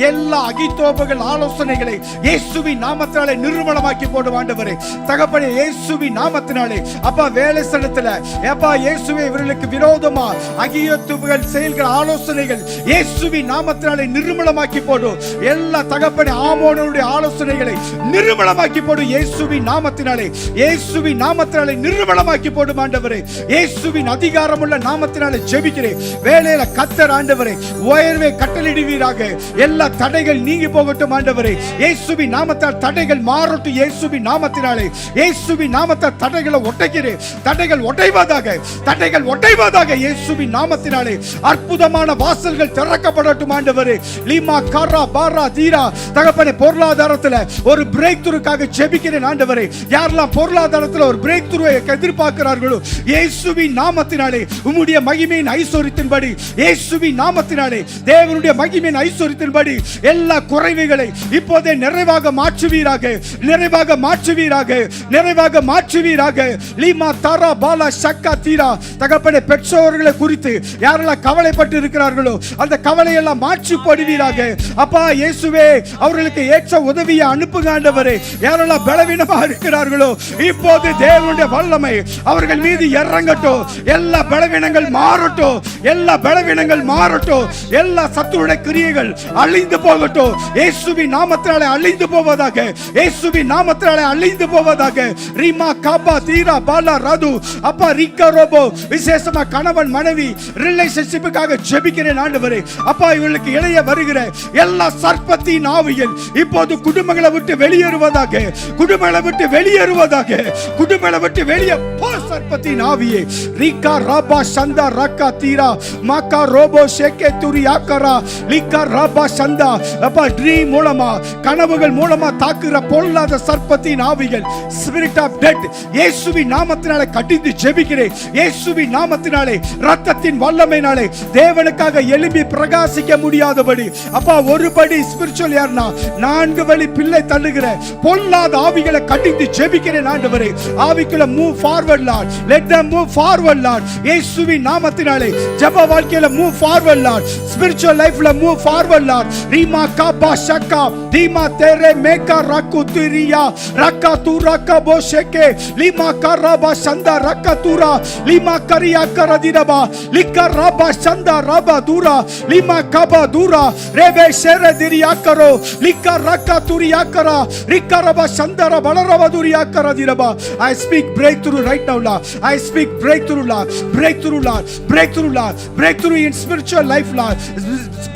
எல்லா அகித்தோப்புகள் ஆலோசனைகளை இயேசுவின் நாமத்தினாலே நிர்மூலமாக்கி போடும் ஆண்டவரே. தகப்பனே இயேசுவின் நாமத்தினாலே அப்பா வேலை ஸ்தலத்துல அப்பா இயேசுவே இவர்களுக்கு விரோதமா அகித்தோப்புகள் செயல்கிற ஆலோசனைகள் இயேசுவின் நாமத்தினாலே நிர்மூலமாக்கி போடும். எல்லா தகப்பனே ஆமோனுடைய ஆலோசனைகளை நிர்மூலமாக்கி போடும் இயேசுவின் நாமத்தினாலே. இயேசுவின் நாமத்தினாலே நிர்மூலமாக்கி போடும் ஆண்டவரே. இயேசுவின் அதிகாரமுள்ள நாமத்தினாலே ஜெபிக்கிறேன். வேலையில கர்த்தர் ஆண்டவரே உயர்வை கட்டளையிடுவீராக. எல்லா தடைகள் நீங்கி போகட்டும் ஆண்டவரே. இயேசுவின் நாமத்தால் தடைகள் மாறட்டும் இயேசுவின் நாமத்தினாலே. இயேசுவின் நாமத்தால் தடைகளை உடைக்கிறேன். தடைகள் உடைவதாக, தடைகள் உடைவதாக இயேசுவின் நாமத்தினாலே. அற்புதமான வாசல்கள் திறக்கப்படட்டும் ஆண்டவரே. லீமா காரா பாரா தீரா. தகப்பனே பொருளாதாரத்துல ஒரு பிரேக் த்ரூக்காக ஜெபிக்கிறேன் ஆண்டவரே. யாரெல்லாம் பொருளாதாரத்துல ஒரு பிரேக் த்ரூவை எதிர்பார்க்கிறார்களோ இயேசுவின் நாமத்தினாலே உம்முடைய மகிமையின் ஐஸ்வரியத்தின்படி இயேசுவின் நாமத்தினாலே தேவனுடைய மகிமையின் ஐஸ்வரியத்தின்படி எல்லா குறைவுகளை இப்போதே நிறைவாக மாற்றுவீராக, நிறைவாக மாற்றுவீராக, நிறைவாக மாற்றுவீராக. லீமா தாரா பாலா சக்கா தீரா. தகப்பனே பெற்றோர்களை குறித்து யாரெல்லாம் கவலைப்பட்டு இருக்கிறார்களோ அந்த கவலையெல்லாம் மாற்றி போடுவீராக. அப்பா இயேசுவே அவர்களுக்கு ஏற்ற உதவியை அனுப்புங்க ஆண்டவரே. யாரெல்லாம் பலவீனமா இருக்கிறார்களோ இப்போது தேவனுடைய வல்லமை அவர்கள் மீது இறங்கட்டும். எல்லா பலவீனங்கள் மாறட்டும், எல்லா பலவீனங்கள் மாறட்டும். எல்லா சத்துருடைய கிரியைகள் அழிந்து போகட்டும் இயேசுவின் நாமத்தினாலே. அழிந்து போவதாக இயேசுவின் நாமத்தினாலே. அழிந்து போவதாக. ரீமா காபா தீரா பாலா ராது. அப்பா ரிக்கா ரோபோ விசேஷமா கணவன் மனைவி ரிலேஷன்ஷிப்புக்காக ஜெபிக்கிறேன் ஆண்டவரே. அப்பா இவர்களுக்கு இளைய வருகிற எல்லா சர்ப்பத்தின் ஆவிகள் இப்போது குடும்பங்களை விட்டு வெளியேறுவதாக, குடும்பங்களை விட்டு வெளியேறுவதாக, குடும்பங்களை விட்டு வெளியே போ சர்ப்பத்தின் ஆவியே. ரிக்கா ராபா சந்தா ரக்கா தீரா மாக்கா ரோபோ ஷேக்கே துரி ஆக்கரா லிக்கா ராபா சந்தா. அப்பா ட்ரீம் மூலமா கனவுகள் மூலமா தாக்குற பொல்லாத சர்ப்பத்தின் ஆவிகள் ஸ்பிரிட் ஆஃப் டெத் இயேசுவின் நாமத்தினாலே கடிந்து ஜெபிக்கிறேன். இயேசுவின் நாமத்தினாலே இரத்தத்தின் வல்லமையினாலே தேவனுக்காக எழும்பி பிரகாசிக்க முடியாதபடி அப்பா ஒருபடி ஸ்பிரிச்சுவல் யார்னா 4 வழி பிள்ளை தள்ளுகிற பொல்லாத ஆவிகளை கடிந்து ஜெபிக்கிறேன் ஆண்டவரே. ஆவிக்குள்ள move forward Lord. Let them move forward Lord. இயேசுவின் நாமத்தினாலே ஜெப வாழ்க்கையில மூவ் ஃபார்வர்ட் லார்ட். ஸ்பிரிச்சுவல் லைஃப்ல மூவ் ஃபார்வர்ட் லார்ட். ரீமா காபா ஷக்கா தீமா தேரே மேகா ரக்கு திரியா ரக்கா தூரா கபோ ஷேகே லீமா கராபா சந்தா ரக்கா தூரா லீமா கரியா கரதிரபா லிக்கா ராபா சந்தா ராபா தூரா லீமா கபா தூரா ரேவே ஷேரே திரியா கரோ லிக்கா ரக்கா துரியா கரா ரிக்கா ராபா சந்தா பலரபா துரியா கரதிரபா. I speak breakthrough right now Lord. I speak breakthrough Lord. Breakthrough Lord. Breakthrough Lord. Breakthrough in spiritual life Lord.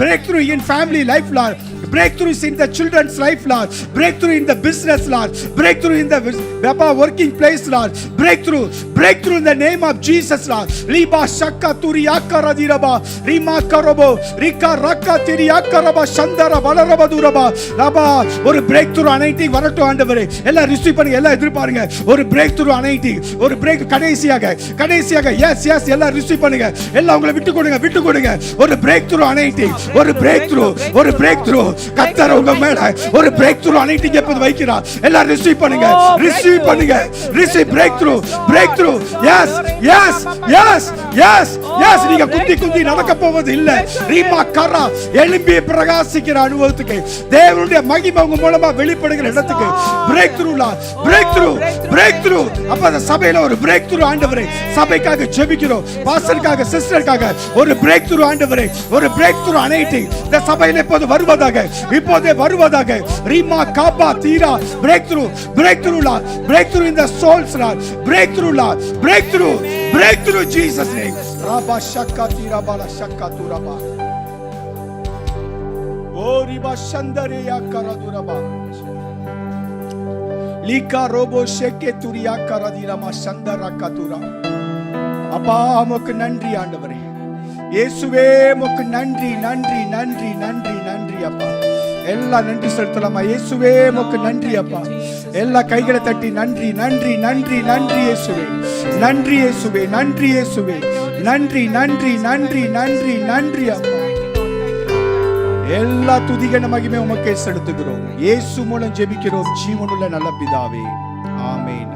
Breakthrough in family life Lord. breakthroughs in the children's life, Lord, breakthrough in the business, Lord, breakthrough in the working place, Lord, breakthrough in the name of Jesus, Lord. Liba shakka turi akaradiraba rima karobo rika rakka tiri akaraba shandara balaraba duraba laba ஒரு breakthrough anointing வரட்டும் ஆண்டவரே. எல்லாம் receive பண்ணுங்க, எல்லாம் எதிர்பாருங்க. ஒரு breakthrough anointing, ஒரு break கடைசியாக S எல்லாம் ரிசீவ் பண்ணுங்க. எல்லாம் உங்களை விட்டு கொடுங்க. ஒரு breakthrough anointing, ஒரு breakthrough கர்த்தர் உங்க மேல ஒரு breakthrough anointing எப்ப வைக்கிறார். எல்லாம் ரிசீவ் பண்ணுங்க. Receive breakthrough. எஸ் நீங்க குத்தி நடக்க போவது இல்ல. ரீமா கரா எழும்பி பிரகாசிக்கிற அனுபவத்துக்கு, தேவனுடைய மகிமை உங்க மூலமா வெளிப்படுகிற இடத்துக்கு breakthrough. அப்ப அந்த சபையில ஒரு breakthrough ஆண்டவரே. சபைக்காக ஜெபிக்கிறோம், பாஸ்டருக்காக, சிஸ்டருக்காக ஒரு breakthrough ஆண்டவரே. ஒரு breakthrough anointing இந்த சபையில இப்போதே வருவதாக. ரீமா காபா தீரா breakthrough in the souls, Lord. Breakthrough Jesus name. Rabba shakka tira bala shakka turaba. O riba shandare yakara duraba. Lika robo sheke turiya karadira ma shandara katura. அப்பா உமக்கு நன்றி ஆண்டவரே. இயேசுவே உமக்கு நன்றி அப்பா. எல்லாம் நன்றி செலுத்தலாமா? இயேசுவே உமக்கு நன்றி அப்பா. எல்லா கைகளை தட்டி நன்றி இயேசுவே. நன்றி அப்பா. எல்லா துதிகன மகிமை உமக்கே செலுத்துகிறோம். இயேசு மூலம் ஜெபிக்கிறோம் ஜீவனுள்ள நல்ல பிதாவே. ஆமென்.